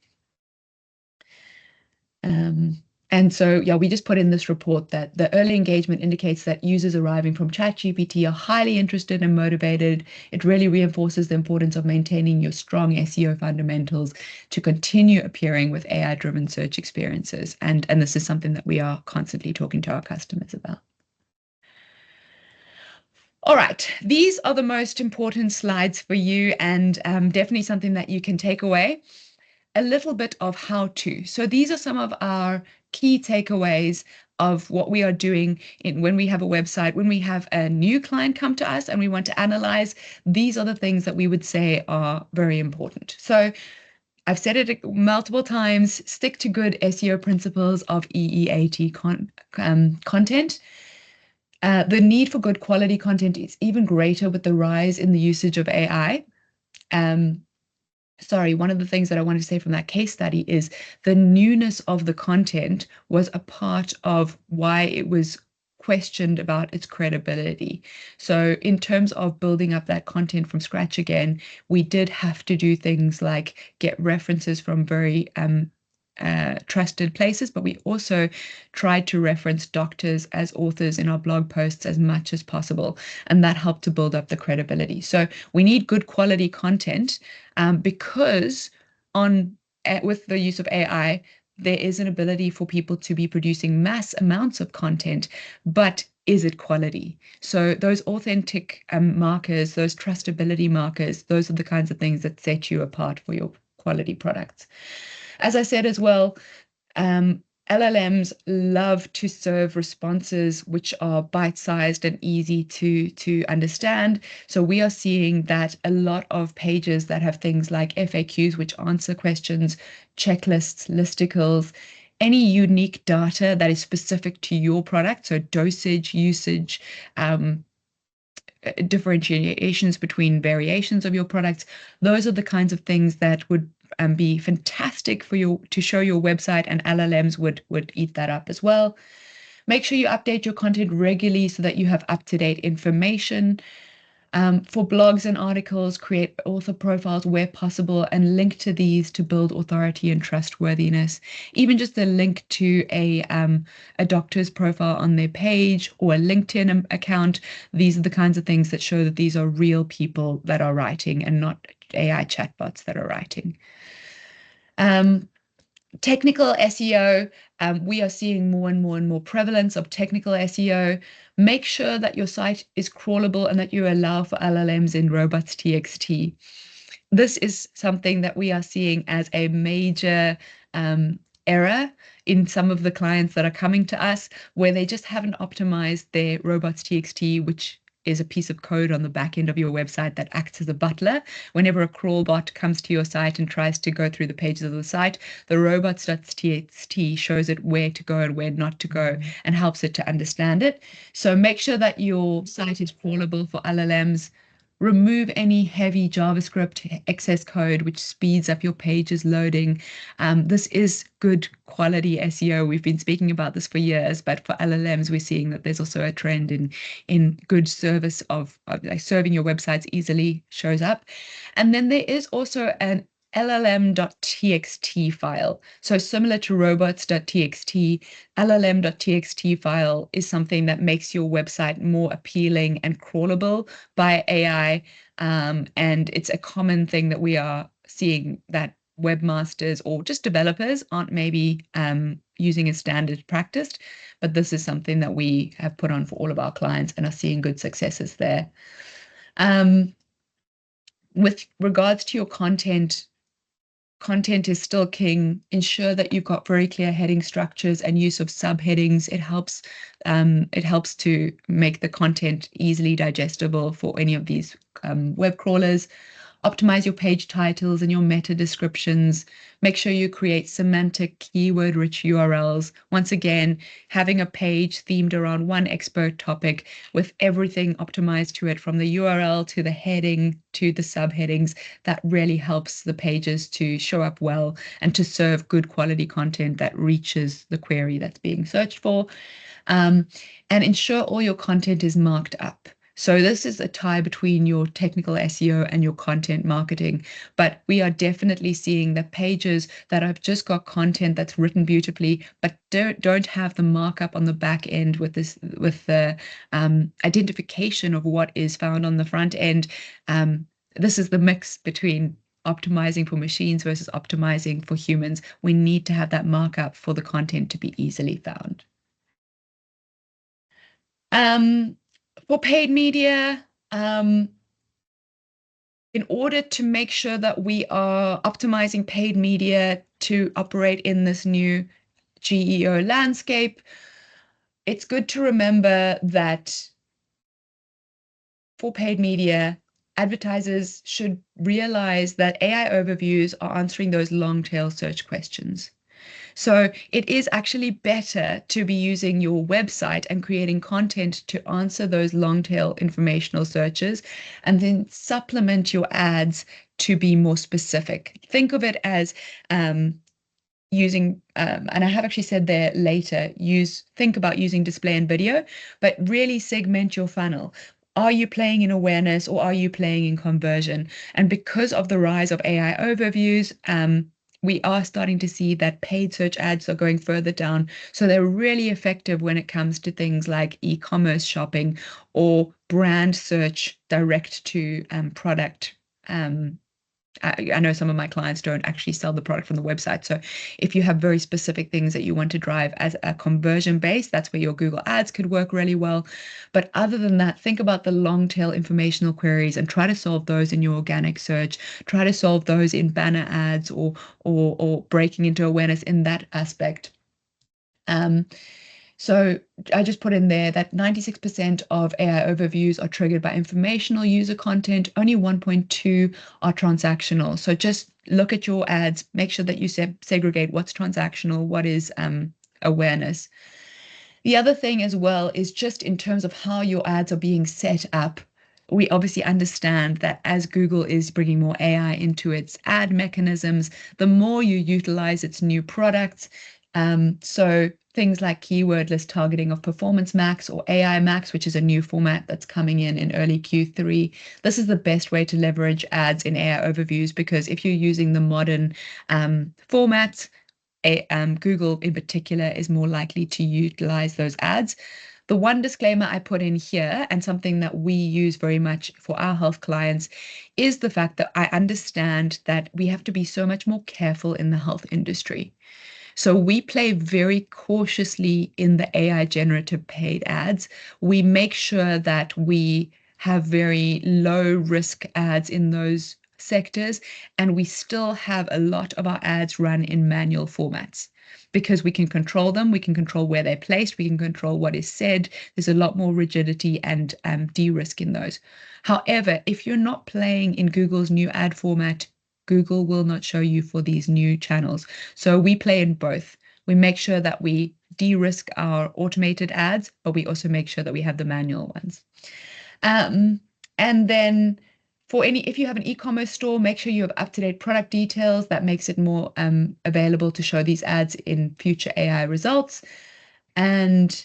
And so, yeah, we just put in this report that the early engagement indicates that users arriving from ChatGPT are highly interested and motivated. It really reinforces the importance of maintaining your strong SEO fundamentals to continue appearing with AI-driven search experiences. And this is something that we are constantly talking to our customers about. All right, these are the most important slides for you, and definitely something that you can take away. A little bit of how to. So these are some of our key takeaways of what we are doing when we have a website, when we have a new client come to us and we want to analyze. These are the things that we would say are very important. So I've said it multiple times, stick to good SEO principles of EEAT content. The need for good quality content is even greater with the rise in the usage of AI. One of the things that I wanted to say from that case study is the newness of the content was a part of why it was questioned about its credibility. So in terms of building up that content from scratch again, we did have to do things like get references from very trusted places, but we also tried to reference doctors as authors in our blog posts as much as possible, and that helped to build up the credibility. So we need good quality content because with the use of AI, there is an ability for people to be producing mass amounts of content, but is it quality? So those authentic markers, those trustability markers, those are the kinds of things that set you apart for your quality products. As I said as well, LLMs love to serve responses which are bite-sized and easy to understand. So we are seeing that a lot of pages that have things like FAQs, which answer questions, checklists, listicles, any unique data that is specific to your product, so dosage, usage, differentiations between variations of your products, those are the kinds of things that would be fantastic for you to show your website, and LLMs would eat that up as well. Make sure you update your content regularly so that you have up-to-date information. For blogs and articles, create author profiles where possible and link to these to build authority and trustworthiness. Even just a link to a doctor's profile on their page or a LinkedIn account. These are the kinds of things that show that these are real people that are writing and not AI chatbots that are writing. Technical SEO, we are seeing more and more prevalence of technical SEO. Make sure that your site is crawlable and that you allow for LLMs in robots.txt. This is something that we are seeing as a major error in some of the clients that are coming to us, where they just haven't optimized their robots.txt, which is a piece of code on the back end of your website that acts as a butler. Whenever a crawl bot comes to your site and tries to go through the pages of the site, the robots.txt shows it where to go and where not to go and helps it to understand it. So make sure that your site is crawlable for LLMs. Remove any heavy JavaScript excess code, which speeds up your pages loading. This is good quality SEO. We've been speaking about this for years, but for LLMs, we're seeing that there's also a trend in good service of like serving your websites easily shows up. And then there is also an llm.txt file. So similar to robots.txt, llm.txt file is something that makes your website more appealing and crawlable by AI. And it's a common thing that we are seeing that webmasters or just developers aren't maybe using as standard practice, but this is something that we have put on for all of our clients and are seeing good successes there. With regards to your content is still king. Ensure that you've got very clear heading structures and use of subheadings. It helps to make the content easily digestible for any of these web crawlers. Optimize your page titles and your meta descriptions. Make sure you create semantic, keyword-rich URLs. Once again, having a page themed around one expert topic with everything optimized to it, from the URL to the heading to the subheadings, that really helps the pages to show up well and to serve good quality content that reaches the query that's being searched for. And ensure all your content is marked up. So this is a tie between your technical SEO and your content marketing. But we are definitely seeing that pages that have just got content that's written beautifully, but don't have the markup on the back end with the identification of what is found on the front end. This is the mix between optimizing for machines versus optimizing for humans. We need to have that markup for the content to be easily found. For paid media, in order to make sure that we are optimizing paid media to operate in this new GEO landscape, it's good to remember that for paid media, advertisers should realize that AI overviews are answering those long tail search questions. So it is actually better to be using your website and creating content to answer those long tail informational searches and then supplement your ads to be more specific. Think of it as using, and I have actually said there later, think about using display and video, but really segment your funnel. Are you playing in awareness or are you playing in conversion? And because of the rise of AI overviews, we are starting to see that paid search ads are going further down. So they're really effective when it comes to things like e-commerce shopping or brand search direct to product. I know some of my clients don't actually sell the product from the website. So if you have very specific things that you want to drive as a conversion base, that's where your Google Ads could work really well. But other than that, think about the long tail informational queries and try to solve those in your organic search. Try to solve those in banner ads or breaking into awareness in that aspect. So I just put in there that 96% of AI overviews are triggered by informational user content. Only 1.2 are transactional. So just look at your ads, make sure that you segregate what's transactional, what is awareness. The other thing as well is just in terms of how your ads are being set up. We obviously understand that as Google is bringing more AI into its ad mechanisms, the more you utilize its new products. So things like keyword list targeting of Performance Max or AI Max, which is a new format that's coming in early Q3. This is the best way to leverage ads in AI overviews, because if you're using the modern formats, Google in particular is more likely to utilize those ads. The one disclaimer I put in here, and something that we use very much for our health clients, is the fact that I understand that we have to be so much more careful in the health industry. So we play very cautiously in the AI generative paid ads. We make sure that we have very low risk ads in those sectors, and we still have a lot of our ads run in manual formats because we can control them, we can control where they're placed, we can control what is said. There's a lot more rigidity and de-risk in those. However, if you're not playing in Google's new ad format, Google will not show you for these new channels. So we play in both. We make sure that we de-risk our automated ads, but we also make sure that we have the manual ones. And then if you have an e-commerce store, make sure you have up-to-date product details. That makes it more available to show these ads in future AI results. And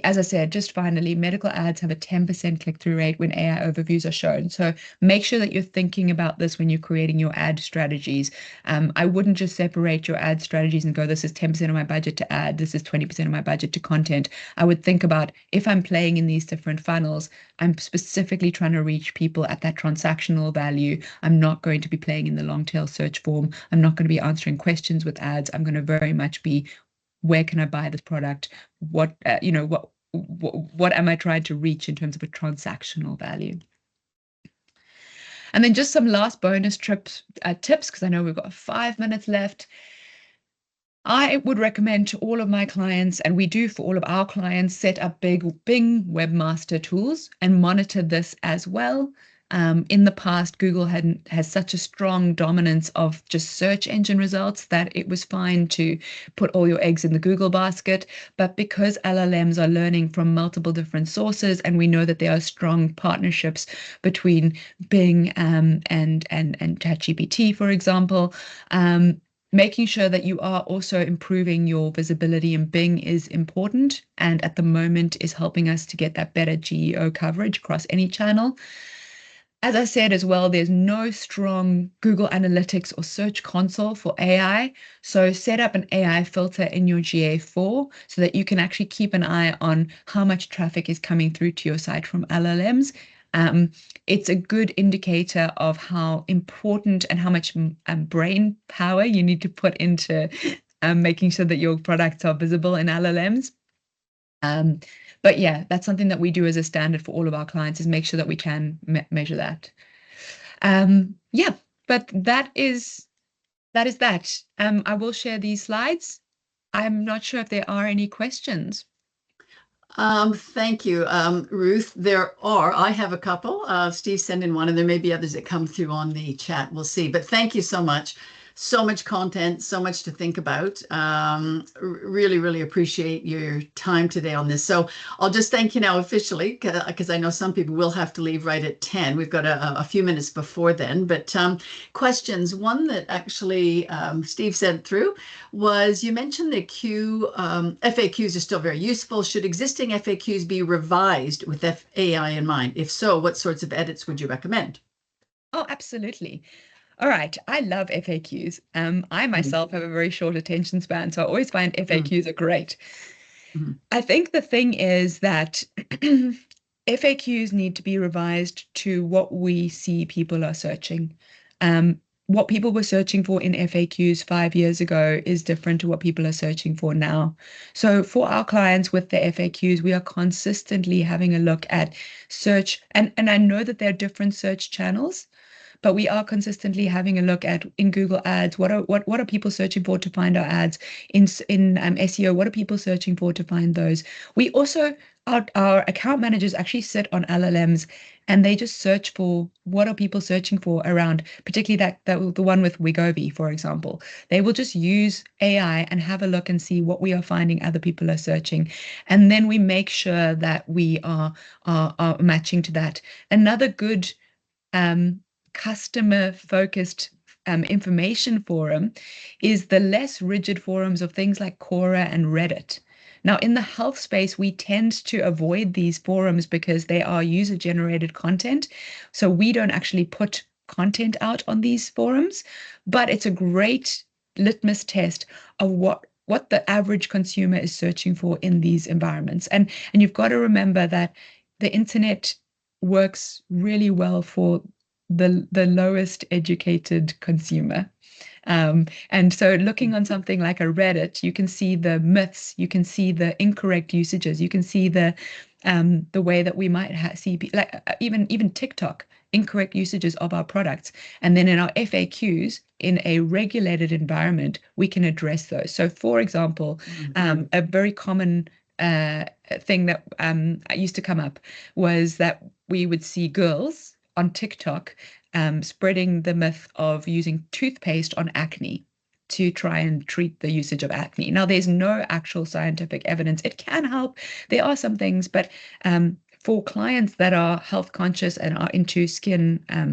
as I said, just finally, medical ads have a 10% click-through rate when AI overviews are shown. So make sure that you're thinking about this when you're creating your ad strategies. I wouldn't just separate your ad strategies and go, this is 10% of my budget to ad, this is 20% of my budget to content. I would think about, if I'm playing in these different funnels, I'm specifically trying to reach people at that transactional value. I'm not going to be playing in the long tail search form. I'm not going to be answering questions with ads. I'm going to very much be, where can I buy this product? What what am I trying to reach in terms of a transactional value? And then just some last bonus tips, because I know we've got 5 minutes left. I would recommend to all of my clients, and we do for all of our clients, set up Bing Webmaster Tools and monitor this as well. In the past, Google has such a strong dominance of just search engine results that it was fine to put all your eggs in the Google basket. But because LLMs are learning from multiple different sources, and we know that there are strong partnerships between Bing and ChatGPT, for example, making sure that you are also improving your visibility in Bing is important, and at the moment is helping us to get that better GEO coverage across any channel. As I said as well, there's no strong Google Analytics or Search Console for AI. So set up an AI filter in your GA4 so that you can actually keep an eye on how much traffic is coming through to your site from LLMs. It's a good indicator of how important and how much brain power you need to put into making sure that your products are visible in LLMs. But yeah, that's something that we do as a standard for all of our clients, is make sure that we can measure that. Yeah, but that is that. I will share these slides. I'm not sure if there are any questions. Thank you, Ruth. I have a couple. Steve sent in one, and there may be others that come through on the chat. We'll see. But thank you so much. So much content, so much to think about. Really, really appreciate your time today on this. So I'll just thank you now officially, because I know some people will have to leave right at 10. We've got a few minutes before then. But questions. One that actually Steve sent through was, you mentioned the FAQs are still very useful. Should existing FAQs be revised with AI in mind? If so, what sorts of edits would you recommend? Oh, absolutely. All right. I love FAQs. I myself have a very short attention span, so I always find FAQs are great. Mm-hmm. I think the thing is that FAQs need to be revised to what we see people are searching. What people were searching for in FAQs 5 years ago is different to what people are searching for now. So for our clients with the FAQs, we are consistently having a look at search, and I know that there are different search channels, but we are consistently having a look at, in Google Ads, what are people searching for to find our ads? In SEO, what are people searching for to find those? We also, our account managers actually sit on LLMs, and they just search for what are people searching for around, particularly the one with Wegovy, for example. They will just use AI and have a look and see what we are finding other people are searching, and then we make sure that we are matching to that. Another good customer focused information forum is the less rigid forums of things like Quora and Reddit. Now, in the health space, we tend to avoid these forums because they are user generated content. So we don't actually put content out on these forums, but it's a great litmus test of what the average consumer is searching for in these environments. And you've got to remember that the internet works really well for the lowest educated consumer. And so looking on something like a Reddit, you can see the myths, you can see the incorrect usages, you can see the the way that we might see like even TikTok, incorrect usages of our products. And then in our FAQs, in a regulated environment, we can address those. So, for example, a very common thing that used to come up was that we would see girls on TikTok spreading the myth of using toothpaste on acne to try and treat the usage of acne. Now, there's no actual scientific evidence. It can help. There are some things, but for clients that are health conscious and are into wellness,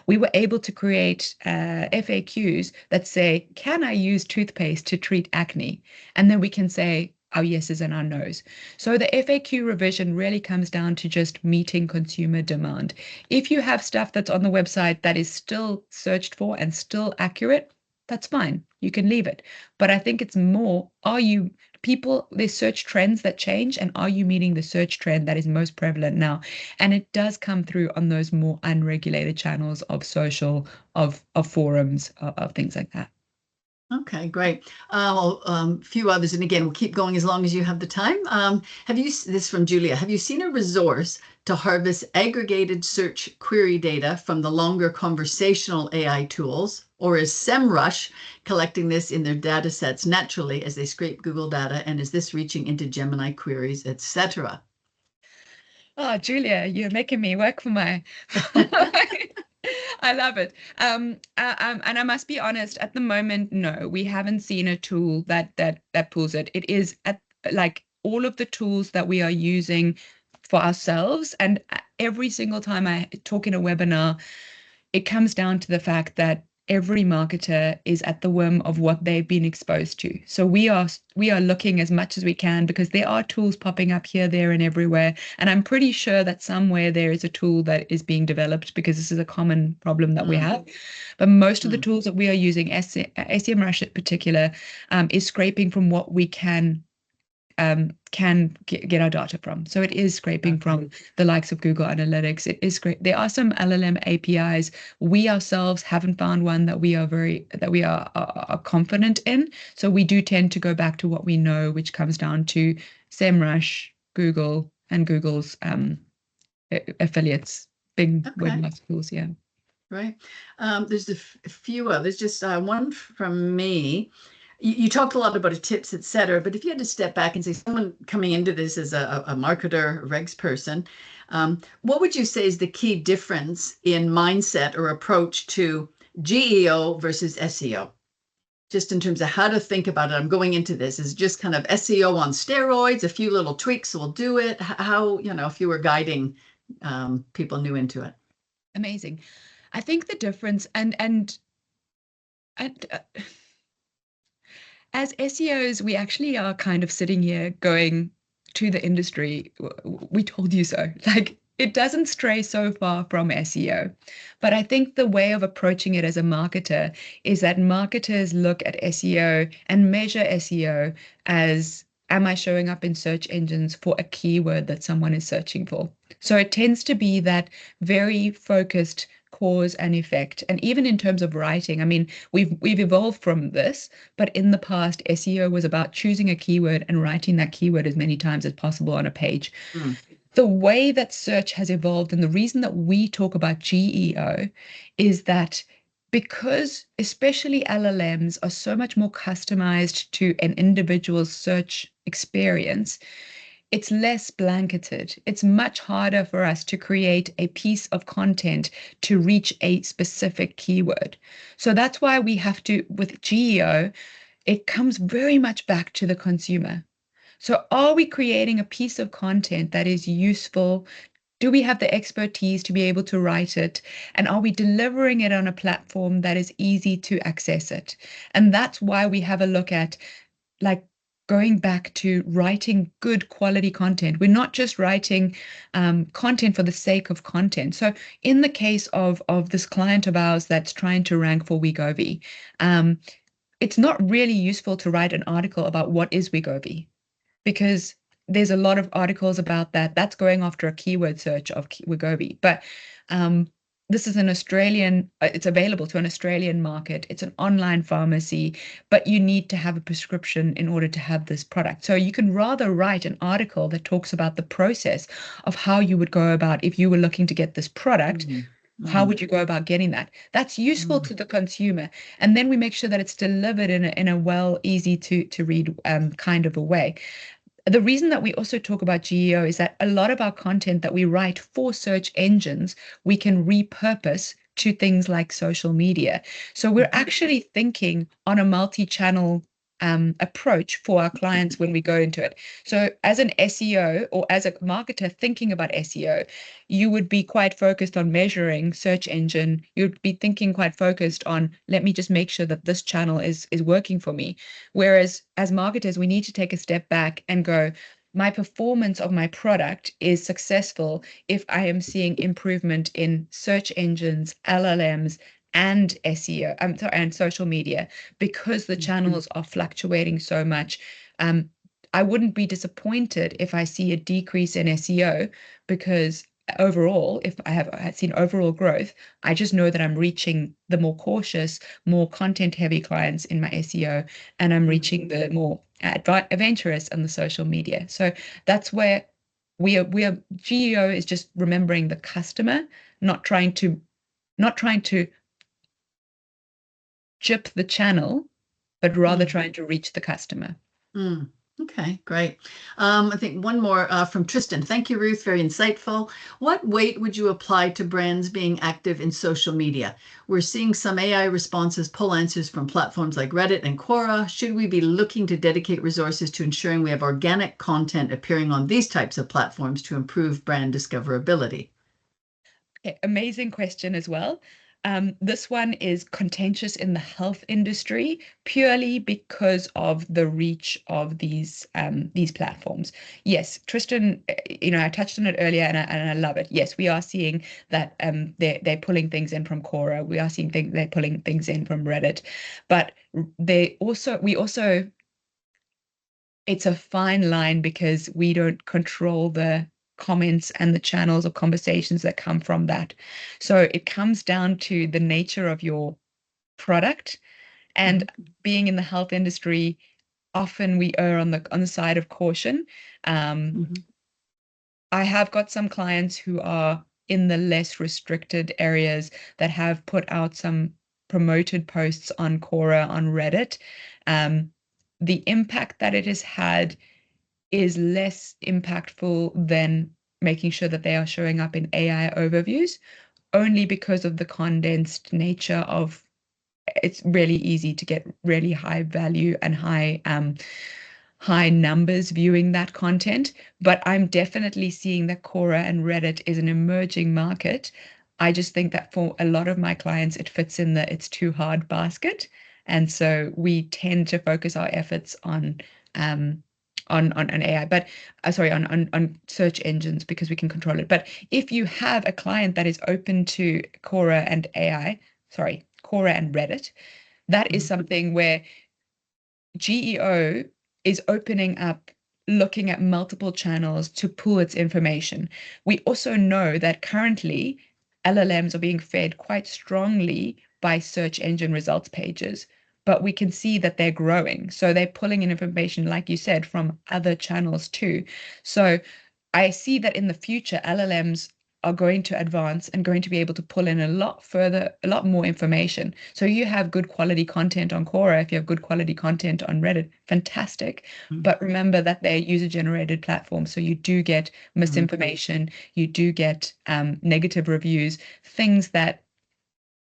we were able to create FAQs that say, "Can I use toothpaste to treat acne?" And then we can say our yeses and our nos. So the FAQ revision really comes down to just meeting consumer demand. If you have stuff that's on the website that is still searched for and still accurate, that's fine. You can leave it. But I think it's more, there's search trends that change, and are you meeting the search trend that is most prevalent now? And it does come through on those more unregulated channels of social, of forums, of things like that. Okay, great. A few others, and again, we'll keep going as long as you have the time. This from Julia, have you seen a resource to harvest aggregated search query data from the longer conversational AI tools, or is SEMrush collecting this in their data sets naturally as they scrape Google data, and is this reaching into Gemini queries, etc.? Oh, Julia, you're making me work for my I love it. And I must be honest, at the moment, no, we haven't seen a tool that pulls it. It is at like all of the tools that we are using for ourselves. And every single time I talk in a webinar, it comes down to the fact that every marketer is at the whim of what they've been exposed to. So we are looking as much as we can, because there are tools popping up here, there, and everywhere. And I'm pretty sure that somewhere there is a tool that is being developed, because this is a common problem that we have. But most of the tools that we are using, SEMrush in particular, is scraping from what we can get our data from. So it is scraping from the likes of Google Analytics. It is great. There are some LLM APIs. We ourselves haven't found one that we are confident in. So we do tend to go back to what we know, which comes down to SEMrush, Google, and Google's affiliates, big webmaster tools. Yeah. Right. There's a few others, just one from me. You talked a lot about tips, et cetera, but if you had to step back and say someone coming into this as a marketer, a regs person, what would you say is the key difference in mindset or approach to GEO versus SEO? Just in terms of how to think about it, I'm going into this. Is it just kind of SEO on steroids, a few little tweaks will do it? How, if you were guiding people new into it? Amazing. I think the difference, and as SEOs, we actually are kind of sitting here going to the industry, we told you so. Like, it doesn't stray so far from SEO. But I think the way of approaching it as a marketer is that marketers look at SEO and measure SEO as, am I showing up in search engines for a keyword that someone is searching for? So it tends to be that very focused cause and effect. And even in terms of writing, I mean, we've evolved from this, but in the past, SEO was about choosing a keyword and writing that keyword as many times as possible on a page. The way that search has evolved, and the reason that we talk about GEO, is that because especially LLMs are so much more customized to an individual's search experience, it's less blanketed. It's much harder for us to create a piece of content to reach a specific keyword. So that's why we have to, with GEO, it comes very much back to the consumer. So are we creating a piece of content that is useful? Do we have the expertise to be able to write it? And are we delivering it on a platform that is easy to access it? And that's why we have a look at, like, going back to writing good quality content. We're not just writing content for the sake of content. So in the case of this client of ours that's trying to rank for Wegovy, it's not really useful to write an article about what is Wegovy, because there's a lot of articles about that. That's going after a keyword search of Wegovy. But this is an Australian, it's available to an Australian market. It's an online pharmacy, but you need to have a prescription in order to have this product. So you can rather write an article that talks about the process of how you would go about if you were looking to get this product. Mm, How mm, would you go about getting that? That's useful mm, to the consumer. And then we make sure that it's delivered in a well, easy to read kind of a way. The reason that we also talk about GEO is that a lot of our content that we write for search engines, we can repurpose to things like social media. So we're mhm, actually thinking on a multi-channel approach for our clients when we go into it. So as an SEO or as a marketer thinking about SEO, you would be quite focused on measuring search engine. You'd be thinking quite focused on, let me just make sure that this channel is working for me. Whereas as marketers, we need to take a step back and go, my performance of my product is successful if I am seeing improvement in search engines, LLMs, and SEO, sorry, and social media, because the mm, channels are fluctuating so much. Um, I wouldn't be disappointed if I see a decrease in SEO because overall, if I have seen overall growth, I just know that I'm reaching the more cautious, more content heavy clients in my SEO, and I'm mm. reaching the more adventurous on the social media. So that's where we are GEO is just remembering the customer, not trying to not trying to chip the channel, but rather Mm, trying to reach the customer. mm. Okay, great. I think one more from Tristan. Thank you, Ruth. Very insightful. What weight would you apply to brands being active in social media? We're seeing some AI responses pull answers from platforms like Reddit and Quora. Should we be looking to dedicate resources to ensuring we have organic content appearing on these types of platforms to improve brand discoverability? Okay, amazing question as well. This one is contentious in the health industry purely because of the reach of these platforms. Yes, Tristan, I touched on it earlier, and I love it. Yes, we are seeing that they're pulling things in from Quora. We are seeing things they're pulling things in from Reddit, but we also it's a fine line because we don't control the comments and the channels of conversations that come from that. So it comes down to the nature of your product and Mhm, being in the health industry, often we err on the side of caution. Um, mhm, I have got some clients who are in the less restricted areas that have put out some promoted posts on Quora, on Reddit. Um, the impact that it has had is less impactful than making sure that they are showing up in AI overviews, only because of the condensed nature of it's really easy to get really high value and high numbers viewing that content. But I'm definitely seeing that Quora and Reddit is an emerging market. I just think that for a lot of my clients, it fits in the it's too hard basket. And so we tend to focus our efforts um, on AI, but sorry, on search engines because we can control it. But if you have a client that is open to Quora and AI, sorry, Quora and Reddit, that is mhm, something where GEO is opening up, looking at multiple channels to pull its information. We also know that currently LLMs are being fed quite strongly by search engine results pages, but we can see that they're growing. So they're pulling in information, like you said, from other channels too. So I see that in the future, LLMs are going to advance and going to be able to pull in a lot further, a lot more information. So you have good quality content on Quora, if you have good quality content on Reddit, fantastic. mhm, But remember that they're user-generated platforms, so you do get mhm. misinformation, you do get negative reviews, things that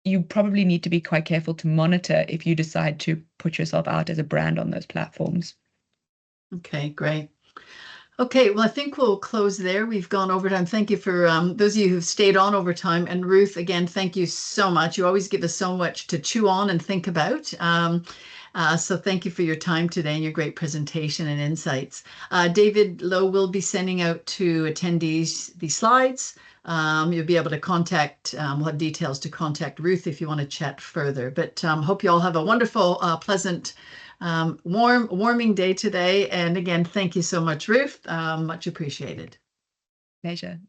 you probably need to be quite careful to monitor if you decide to put yourself out as a brand on those platforms. Okay, great. Okay, well, I think we'll close there. We've gone over time. Thank you for those of you who've stayed on over time. And Ruth, again, thank you so much. You always give us so much to chew on and think about. So thank you for your time today and your great presentation and insights. David Lowe will be sending out to attendees the slides. You'll be able to contact, we'll have details to contact Ruth if you want to chat further. But hope you all have a wonderful, pleasant warming day today. And again, thank you so much, Ruth. Much appreciated. Pleasure.